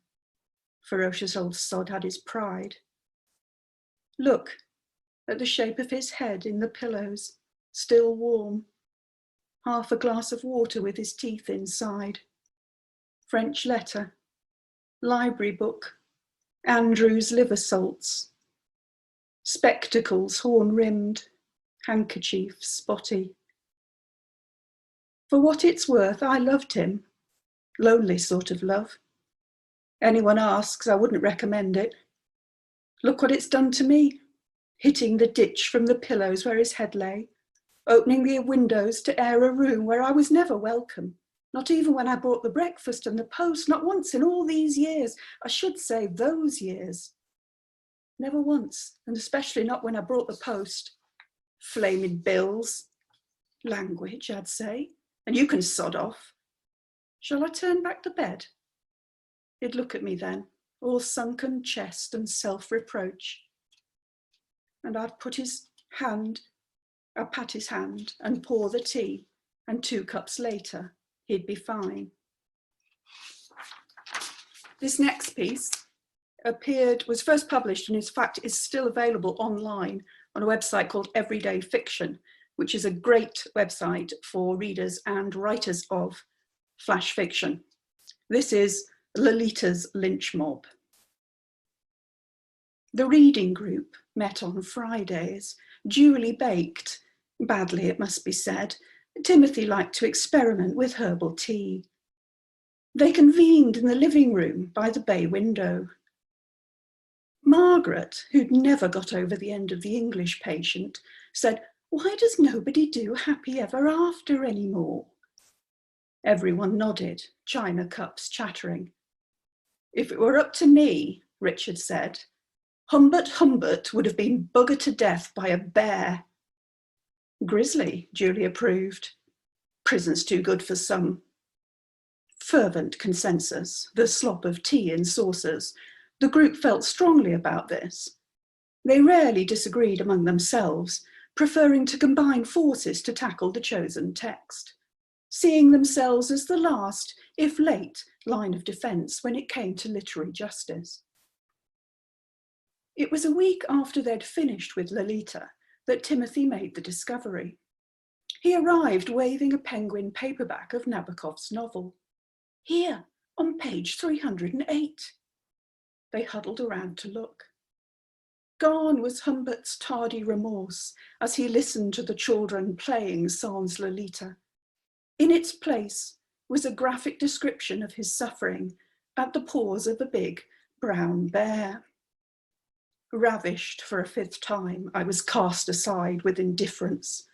Ferocious old sod had his pride. Look at the shape of his head in the pillows, still warm. Half a glass of water with his teeth inside. French letter. Library book. Andrew's liver salts. Spectacles, horn-rimmed. Handkerchief, spotty. For what it's worth, I loved him. Lonely sort of love. Anyone asks, I wouldn't recommend it. Look what it's done to me. Hitting the ditch from the pillows where his head lay. Opening the windows to air a room where I was never welcome. Not even when I brought the breakfast and the post, not once in all these years. I should say those years. Never once, and especially not when I brought the post. Flaming bills. Language, I'd say. and you can sod off. Shall I turn back to bed? He'd look at me then, all sunken chest and self-reproach. And I'd pat his hand and pour the tea, and 2 cups later, he'd be fine. This next piece was first published and in fact is still available online on a website called Everyday Fiction, which is a great website for readers and writers of flash fiction. This is Lolita's Lynch Mob. The reading group met on Fridays, duly baked. Badly, it must be said. Timothy liked to experiment with herbal tea. They convened in the living room by the bay window. Margaret, who'd never got over the end of The English Patient, said, "Why does nobody do Happy Ever After anymore?" Everyone nodded, china cups chattering. "If it were up to me," Richard said, Humbert would have been buggered to death by a bear." "Grisly," Julie approved. "Prison's too good for some." Fervent consensus, the slop of tea in saucers. The group felt strongly about this. They rarely disagreed among themselves, preferring to combine forces to tackle the chosen text, seeing themselves as the last, if late, line of defence when it came to literary justice. It was a week after they'd finished with Lolita that Timothy made the discovery. He arrived waving a penguin paperback of Nabokov's novel. "Here, on page 308. They huddled around to look. Gone was Humbert's tardy remorse as he listened to the children playing sans Lolita. In its place was a graphic description of his suffering at the paws of a big brown bear. Ravished for a 5th time, I was cast aside with indifference,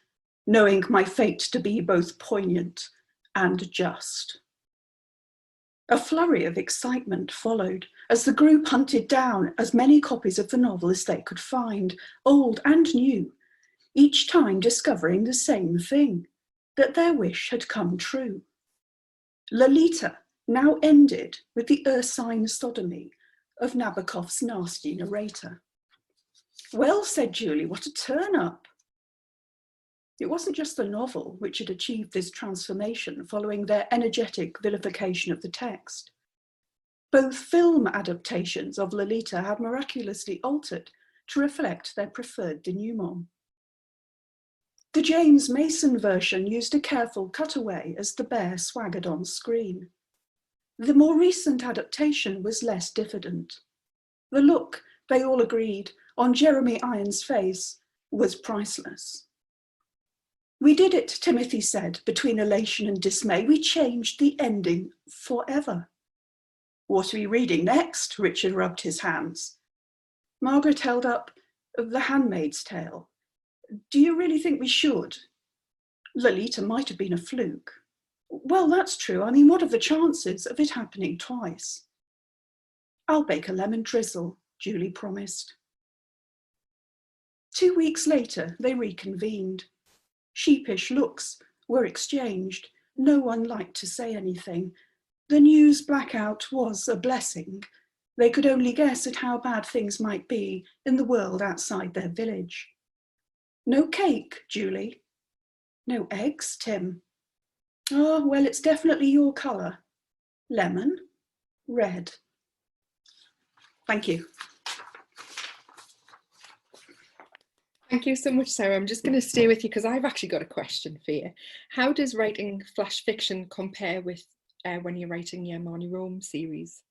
knowing my fate to be both poignant and just. A flurry of excitement followed as the group hunted down as many copies of the novel as they could find, old and new, each time discovering the same thing, that their wish had come true. Lolita now ended with the ursine sodomy of Nabokov's nasty narrator. "Well," said Julie, "what a turn-up." It wasn't just the novel which had achieved this transformation following their energetic vilification of the text. Both film adaptations of Lolita had miraculously altered to reflect their preferred denouement. The James Mason version used a careful cutaway as the bear swaggered on screen. The more recent adaptation was less diffident. The look, they all agreed, on Jeremy Irons' face was priceless. "We did it," Timothy said, between elation and dismay. "We changed the ending forever." "What are we reading next?" Richard rubbed his hands. Margaret held up The Handmaid's Tale. "Do you really think we should?" "Lolita might have been a fluke." "Well, that's true. I mean, what are the chances of it happening twice?" "I'll bake a lemon drizzle," Julie promised. 2 weeks later, they reconvened. Sheepish looks were exchanged. No one liked to say anything. The news blackout was a blessing. They could only guess at how bad things might be in the world outside their village. "No cake, Julie?" "No eggs, Tim." "Oh, well, it's definitely your colour." "Lemon?" "Red." Thank you. Thank you so much, Sarah. I'm just going to stay with you because I've actually got a question for you. How does writing flash fiction compare with when you're writing your Marnie Rome series?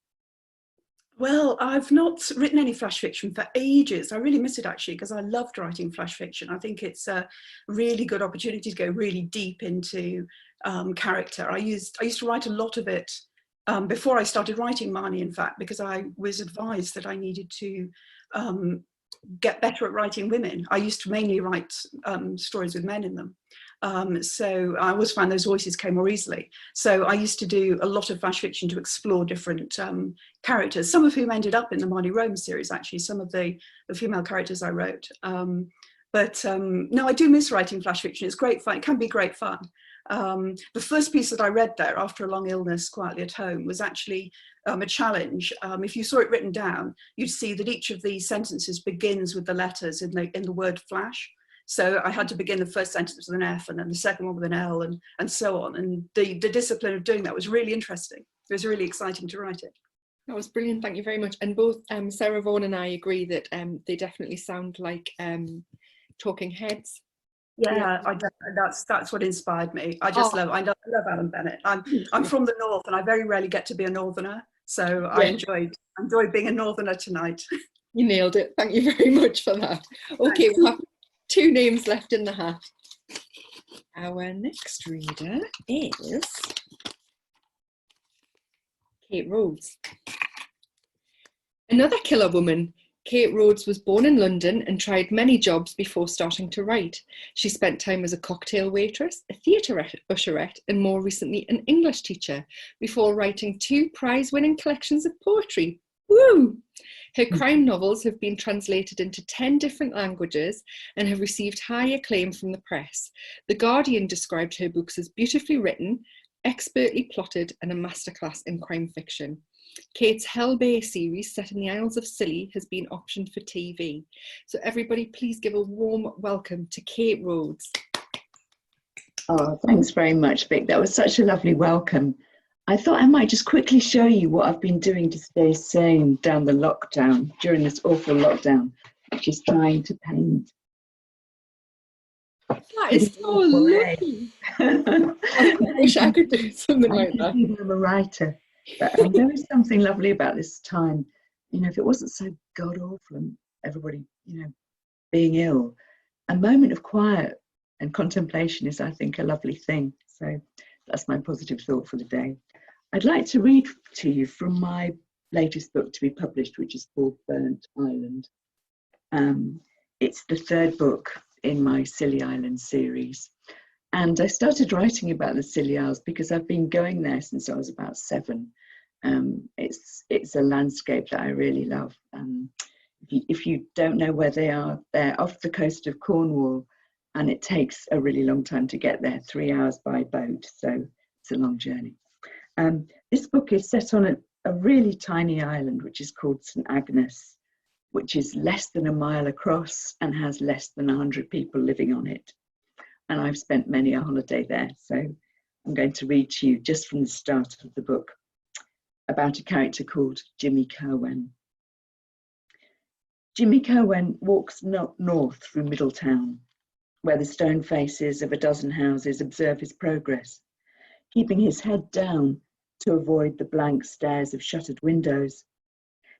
Well, I've not written any flash fiction for ages. I really miss it, actually, because I loved writing flash fiction. I think it's a really good opportunity to go really deep into character. I used to write a lot of it before I started writing Marnie, in fact, because I was advised that I needed to get better at writing women. I used to mainly write stories with men in them. So I always found those voices came more easily. So I used to do a lot of flash fiction to explore different characters, some of whom ended up in the Marnie Rome series, actually, some of the female characters I wrote. No, I do miss writing flash fiction. It's great fun. It can be great fun. The first piece that I read there after a long illness quietly at home was actually a challenge. If you saw it written down, you'd see that each of these sentences begins with the letters in the word flash. So I had to begin the first sentence with an F and then the second one with an L and so on. And the discipline of doing that was really interesting. It was really exciting to write it. That was brilliant, thank you very much. And both Sarah, Vaughan and I agree that they definitely sound like talking heads. Yeah, that's what inspired me. I love Alan Bennett. I'm from the north and I very rarely get to be a northerner. So I enjoyed being a northerner tonight. You nailed it, thank you very much for that. Okay, we'll have 2 names left in the hat. Our next reader is Kate Rhodes. Another killer woman. Kate Rhodes was born in London and tried many jobs before starting to write. She spent time as a cocktail waitress, a theatre usherette, and more recently an English teacher, before writing 2 prize-winning collections of poetry. Woo! Her crime novels have been translated into 10 different languages and have received high acclaim from the press. The Guardian described her books as beautifully written, expertly plotted, and a masterclass in crime fiction. Kate's Hell Bay series, set in the Isles of Scilly, has been optioned for TV. So everybody, please give a warm welcome to Kate Rhodes. Oh, thanks very much, Vic. That was such a lovely welcome. I thought I might just quickly show you what I've been doing to stay sane during this awful lockdown, which is trying to paint. That is so lovely. I wish I could do something like that. I'm a writer. But there is something lovely about this time. You know, if it wasn't so god awful and everybody, you know, being ill, a moment of quiet and contemplation is, I think, a lovely thing. So that's my positive thought for the day. I'd like to read to you from my latest book to be published, which is called Burnt Island. It's the 3rd book in my Scilly Island series. And I started writing about the Scilly Isles because I've been going there since I was about 7. It's a landscape that I really love. If you don't know where they are, they're off the coast of Cornwall, and it takes a really long time to get there, 3 hours by boat, so it's a long journey. This book is set on a really tiny island, which is called St Agnes, which is less than a mile across and has less than 100 people living on it. And I've spent many a holiday there, so I'm going to read to you just from the start of the book about a character called Jimmy Kerwen. Jimmy Kerwen walks north through Middletown, where the stone faces of a dozen houses observe his progress, keeping his head down to avoid the blank stares of shuttered windows.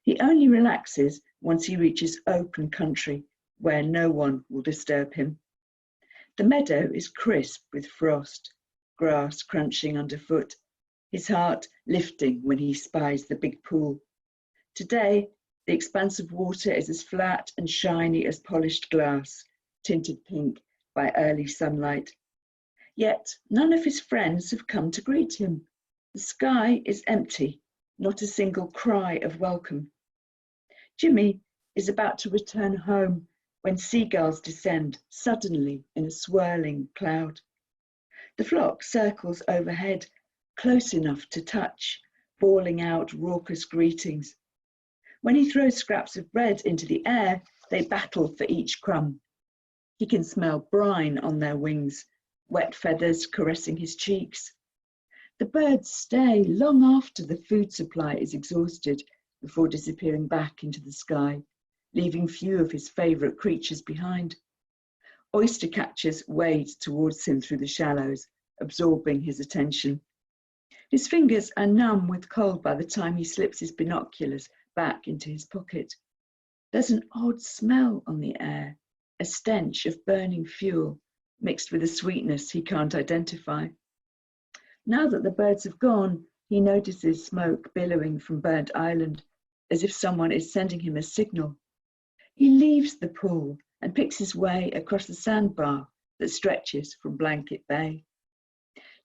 He only relaxes once he reaches open country where no one will disturb him. The meadow is crisp with frost, grass crunching underfoot, his heart lifting when he spies the big pool. Today, the expanse of water is as flat and shiny as polished glass, tinted pink by early sunlight. Yet none of his friends have come to greet him. The sky is empty, not a single cry of welcome. Jimmy is about to return home when seagulls descend suddenly in a swirling cloud. The flock circles overhead, close enough to touch, bawling out raucous greetings. When he throws scraps of bread into the air, they battle for each crumb. He can smell brine on their wings, wet feathers caressing his cheeks. The birds stay long after the food supply is exhausted before disappearing back into the sky, leaving few of his favourite creatures behind. Oyster catchers wade towards him through the shallows, absorbing his attention. His fingers are numb with cold by the time he slips his binoculars back into his pocket. There's an odd smell on the air, a stench of burning fuel mixed with a sweetness he can't identify. Now that the birds have gone, he notices smoke billowing from Burnt Island, as if someone is sending him a signal. He leaves the pool and picks his way across the sandbar that stretches from Blanket Bay.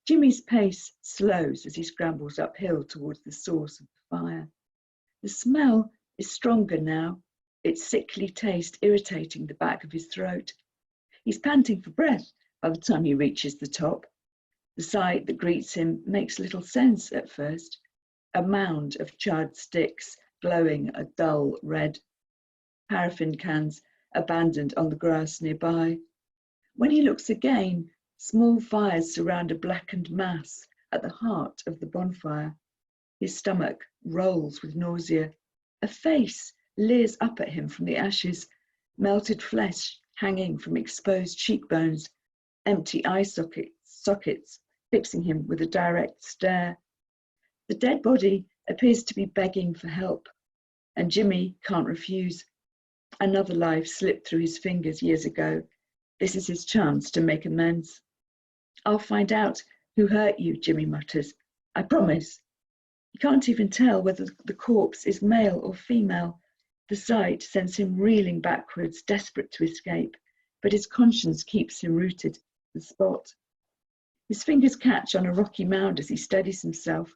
Jimmy's pace slows as he scrambles uphill towards the source of the fire. The smell is stronger now, its sickly taste irritating the back of his throat. He's panting for breath by the time he reaches the top. The sight that greets him makes little sense at first. A mound of charred sticks glowing a dull red. Paraffin cans abandoned on the grass nearby. When he looks again, small fires surround a blackened mass at the heart of the bonfire. His stomach rolls with nausea. A face leers up at him from the ashes, melted flesh hanging from exposed cheekbones, empty eye sockets fixing him with a direct stare. The dead body appears to be begging for help, and Jimmy can't refuse. Another life slipped through his fingers years ago. This is his chance to make amends. I'll find out who hurt you, Jimmy mutters. I promise. He can't even tell whether the corpse is male or female. The sight sends him reeling backwards, desperate to escape, but his conscience keeps him rooted to the spot. His fingers catch on a rocky mound as he steadies himself.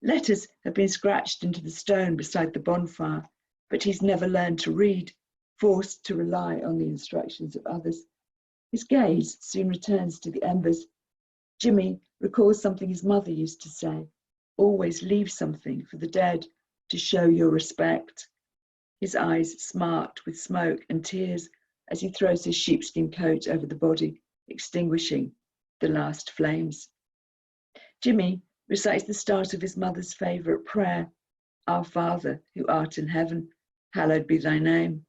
Letters have been scratched into the stone beside the bonfire, but he's never learned to read, forced to rely on the instructions of others. His gaze soon returns to the embers. Jimmy recalls something his mother used to say, always leave something for the dead to show your respect. His eyes smart with smoke and tears as he throws his sheepskin coat over the body, extinguishing the last flames. Jimmy recites the start of his mother's favourite prayer, Our Father, who art in heaven, hallowed be thy name.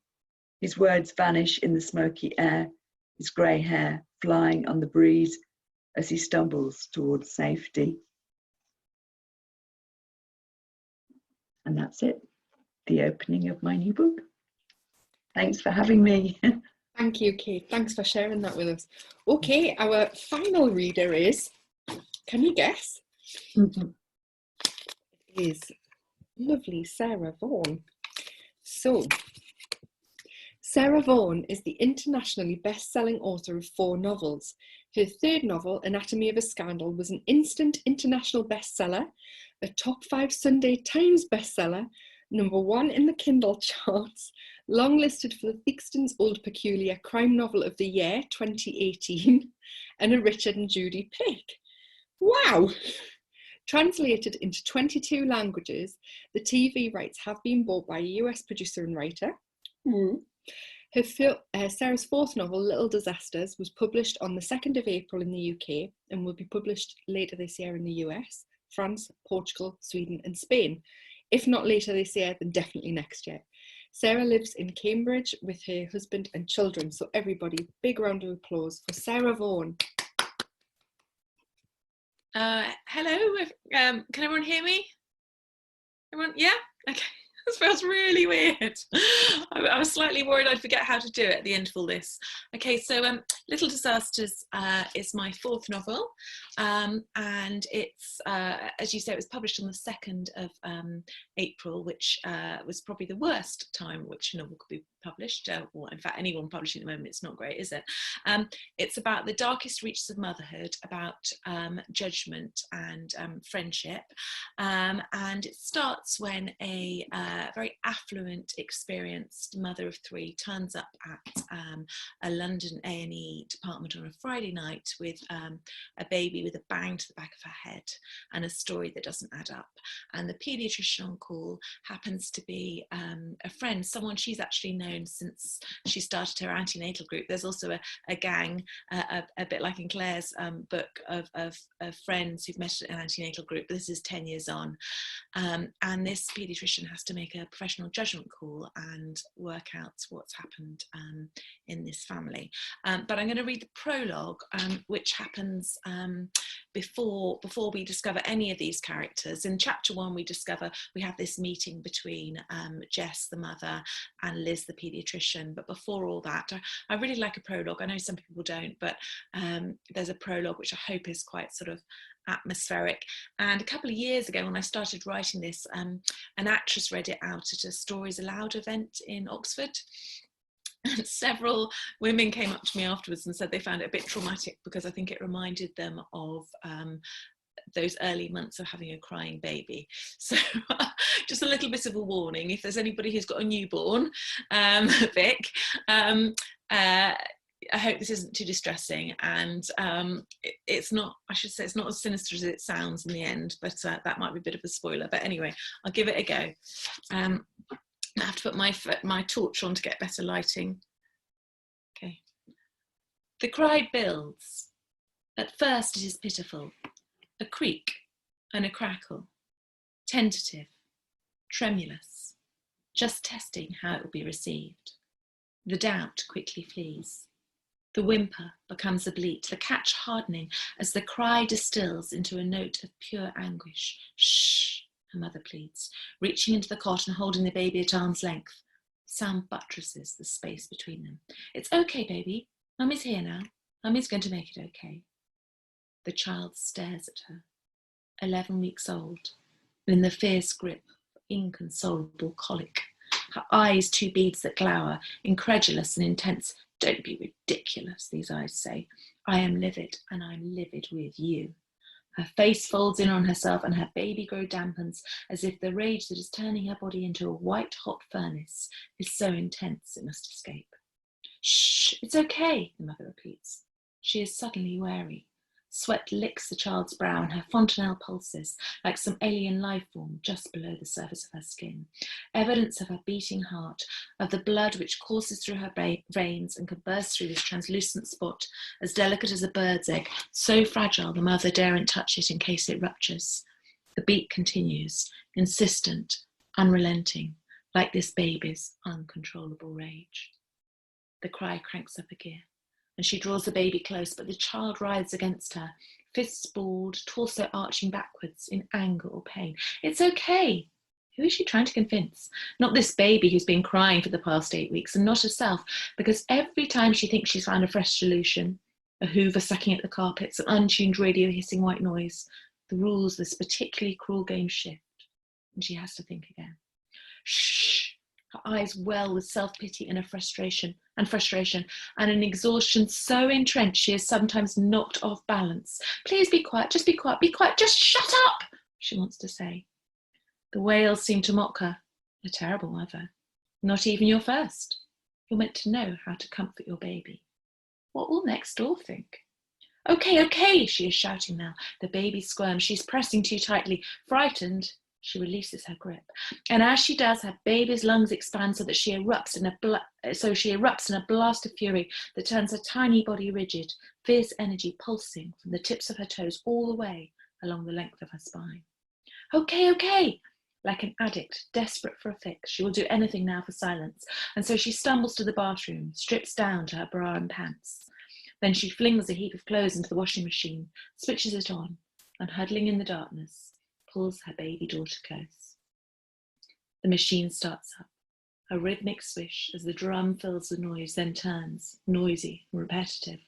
His words vanish in the smoky air, his grey hair flying on the breeze as he stumbles towards safety. And that's it, the opening of my new book. Thanks for having me. Thank you, Kate. Thanks for sharing that with us. Okay, our final reader is, can you guess? Mhm. It is lovely Sarah Vaughan. So, Sarah Vaughan is the internationally best-selling author of 4 novels. Her 3rd novel, Anatomy of a Scandal, was an instant international bestseller, a top 5 Sunday Times bestseller, #1 in the Kindle charts, longlisted for the Theakston's Old Peculier Crime Novel of the Year 2018, and a Richard and Judy pick. Wow! Translated into 22 languages, the TV rights have been bought by a US producer and writer. Sarah's 4th novel, Little Disasters, was published on the 2nd of April in the UK and will be published later this year in the US, France, Portugal, Sweden and Spain. If not later this year, then definitely next year. Sarah lives in Cambridge with her husband and children. So everybody, big round of applause for Sarah Vaughan. Hello, can everyone hear me? Everyone, yeah? Okay. This feels really weird. I was slightly worried I'd forget how to do it at the end of all this. Okay, so Little Disasters is my 4th novel, and it's, as you say, it was published on the 2nd of April, which was probably the worst time which a novel could be published. Well, in fact, anyone publishing at the moment, it's not great, is it? It's about the darkest reaches of motherhood, about judgment and friendship, and it starts when a very affluent, experienced mother of 3 turns up at a London A&E department on a Friday night with a baby with a bang to the back of her head and a story that doesn't add up. And the paediatrician on call happens to be a friend, someone she's actually known since she started her antenatal group. There's also a gang, a bit like in Claire's book, of friends who've met at an antenatal group. This is 10 years on. And this paediatrician has to make a professional judgment call and work out what's happened in this family. But I'm going to read the prologue, which happens before we discover any of these characters. In chapter 1, we have this meeting between Jess, the mother, and Liz, the paediatrician. But before all that, I really like a prologue. I know some people don't, but there's a prologue which I hope is quite sort of atmospheric. And a couple of years ago when I started writing this, an actress read it out at a Stories Aloud event in Oxford. And several women came up to me afterwards and said they found it a bit traumatic because I think it reminded them of those early months of having a crying baby. So just a little bit of a warning, if there's anybody who's got a newborn, Vic, I hope this isn't too distressing, and it's not, I should say, it's not as sinister as it sounds in the end, but that might be a bit of a spoiler. But anyway, I'll give it a go. I have to put my torch on to get better lighting. Okay. The cry builds. At first it is pitiful, a creak and a crackle, tentative, tremulous, just testing how it will be received. The doubt quickly flees. The whimper becomes a bleat, the catch hardening as the cry distills into a note of pure anguish. Shh, her mother pleads, reaching into the cot and holding the baby at arm's length. Sound buttresses the space between them. It's okay, baby. Mummy's here now. Mummy's going to make it okay. The child stares at her, 11 weeks old, in the fierce grip of inconsolable colic. Her eyes two beads that glower, incredulous and intense. Don't be ridiculous, these eyes say. I am livid, and I'm livid with you. Her face folds in on herself, and her baby grow dampens, as if the rage that is turning her body into a white-hot furnace is so intense it must escape. Shh, it's okay, the mother repeats. She is suddenly wary. Sweat licks the child's brow, and her fontanelle pulses like some alien life form just below the surface of her skin. Evidence of her beating heart, of the blood which courses through her veins and can burst through this translucent spot, as delicate as a bird's egg, so fragile the mother daren't touch it in case it ruptures. The beat continues, insistent, unrelenting, like this baby's uncontrollable rage. The cry cranks up a gear, and she draws the baby close, but the child writhes against her, fists balled, torso arching backwards in anger or pain. It's okay. Who is she trying to convince? Not this baby who's been crying for the past 8 weeks, and not herself, because every time she thinks she's found a fresh solution, a hoover sucking at the carpets, an untuned radio hissing white noise, the rules of this particularly cruel game shift, and she has to think again. Shh! Her eyes well with self-pity and a frustration, and an exhaustion so entrenched she is sometimes knocked off balance. Please be quiet, just shut up, she wants to say. The wails seem to mock her. A terrible mother. Not even your first. You're meant to know how to comfort your baby. What will next door think? Okay, she is shouting now. The baby squirms. She's pressing too tightly. Frightened, she releases her grip, and as she does, her baby's lungs expand so that she erupts in a blast of fury that turns her tiny body rigid, fierce energy pulsing from the tips of her toes all the way along the length of her spine. Okay, like an addict desperate for a fix, she will do anything now for silence, and so she stumbles to the bathroom, strips down to her bra and pants. Then she flings a heap of clothes into the washing machine, switches it on, and huddling in the darkness, pulls her baby daughter close. The machine starts up, a rhythmic swish as the drum fills the noise, then turns, noisy and repetitive,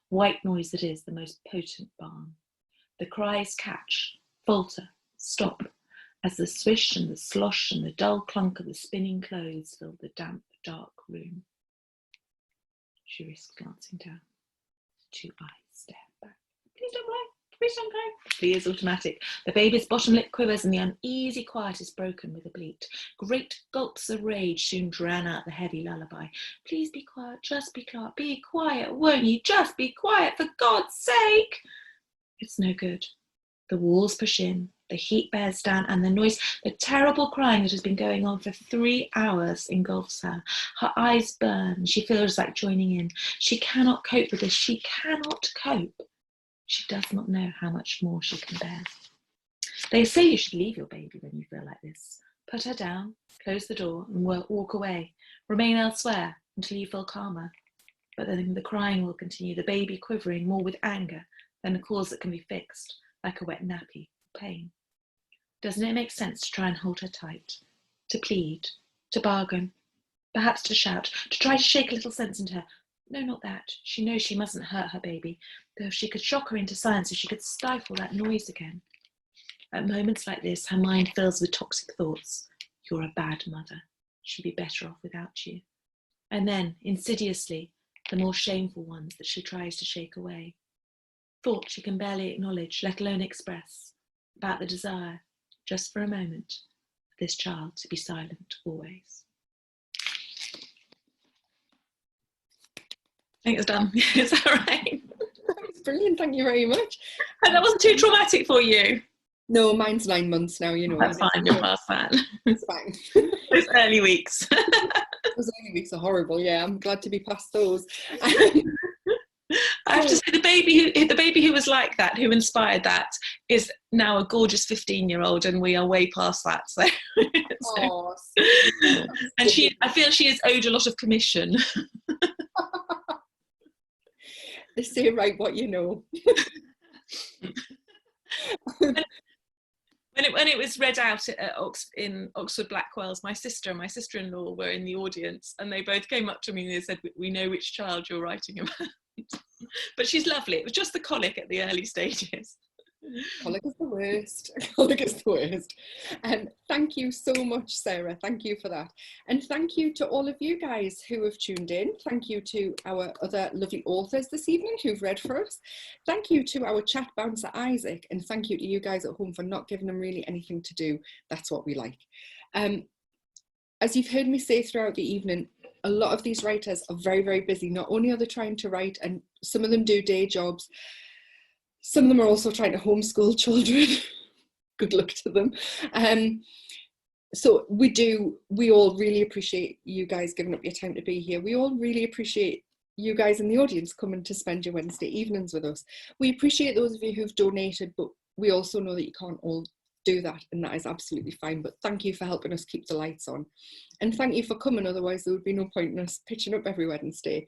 white noise that is the most potent balm. The cries catch, falter, stop, as the swish and the slosh and the dull clunk of the spinning clothes fill the damp, dark room. She risks glancing down. Two eyes stare back. Please don't cry. Please don't cry. The ears automatic. The baby's bottom lip quivers and the uneasy quiet is broken with a bleat. Great gulps of rage soon drown out the heavy lullaby. Please be quiet, just be quiet. Be quiet, won't you? Just be quiet, for God's sake. It's no good. The walls push in, the heat bears down, and the noise, the terrible crying that has been going on for 3 hours engulfs her. Her eyes burn. She feels like joining in. She cannot cope with this. She cannot cope. She does not know how much more she can bear. They say you should leave your baby when you feel like this. Put her down, close the door, and walk away. Remain elsewhere until you feel calmer. But then the crying will continue, the baby quivering more with anger than a cause that can be fixed, like a wet nappy, pain. Doesn't it make sense to try and hold her tight, to plead, to bargain, perhaps to shout, to try to shake a little sense into her? No, not that. She knows she mustn't hurt her baby, though if she could shock her into silence, if she could stifle that noise again. At moments like this, her mind fills with toxic thoughts. You're a bad mother. She'd be better off without you. And then, insidiously, the more shameful ones that she tries to shake away. Thoughts she can barely acknowledge, let alone express, about the desire, just for a moment, for this child to be silent always. think it's done. Is that right? That's brilliant, thank you very much. And that wasn't too traumatic for you? No, mine's 9 months now, you know. That's fine, you're past that. It's fine. Those early weeks. Those early weeks are horrible, yeah, I'm glad to be past those. I have to say, the baby who was like that, who inspired that, is now a gorgeous 15-year-old, and we are way past that. So, Oh, and I feel she is owed a lot of commission. They say right what you know. When it was read out in Oxford Blackwell's, my sister and my sister-in-law were in the audience, and they both came up to me and they said, "We know which child you're writing about." But she's lovely. It was just the colic at the early stages. Colic is the worst. Colic is the worst. And thank you so much, Sarah. Thank you for that. And thank you to all of you guys who have tuned in. Thank you to our other lovely authors this evening who've read for us. Thank you to our chat bouncer, Isaac. And thank you to you guys at home for not giving them really anything to do. That's what we like. As you've heard me say throughout the evening, a lot of these writers are very, very busy. Not only are they trying to write, and some of them do day jobs, some of them are also trying to homeschool children. Good luck to them. So we all really appreciate you guys giving up your time to be here. We all really appreciate you guys in the audience coming to spend your Wednesday evenings with us. We appreciate those of you who've donated, but we also know that you can't all do that, and that is absolutely fine. But thank you for helping us keep the lights on, and thank you for coming, otherwise there would be no point in us pitching up every Wednesday.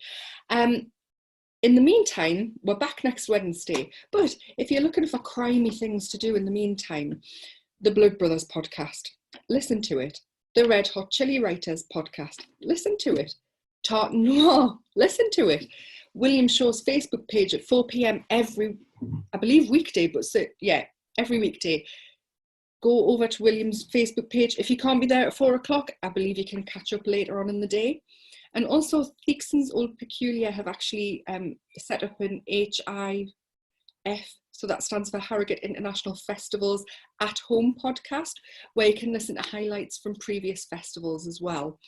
In the meantime, we're back next Wednesday, but if you're looking for crimey things to do in the meantime, the Blood Brothers podcast, listen to it. The Red Hot Chili Writers podcast, listen to it. Tart Noir, listen to it. William Shaw's Facebook page at 4 p.m. every, I believe, weekday, but yeah, every weekday. Go over to William's Facebook page. If you can't be there at 4 o'clock, I believe you can catch up later on in the day. And also, Theakson's Old Peculiar have actually set up an HIF, so that stands for Harrogate International Festivals at Home podcast, where you can listen to highlights from previous festivals as well.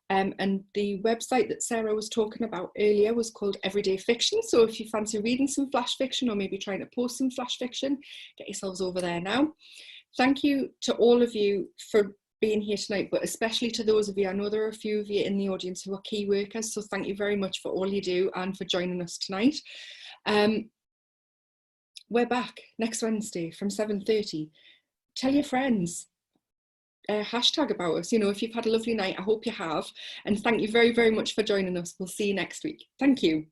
And the website that Sarah was talking about earlier was called Everyday Fiction. So if you fancy reading some flash fiction, or maybe trying to post some flash fiction, get yourselves over there now. Thank you to all of you for being here tonight, but especially to those of you, I know there are a few of you in the audience who are key workers, so thank you very much for all you do and for joining us tonight. We're back next Wednesday from 7:30. Tell your friends, hashtag about us. You know, if you've had a lovely night, I hope you have, and thank you very, very much for joining us. We'll see you next week. Thank you.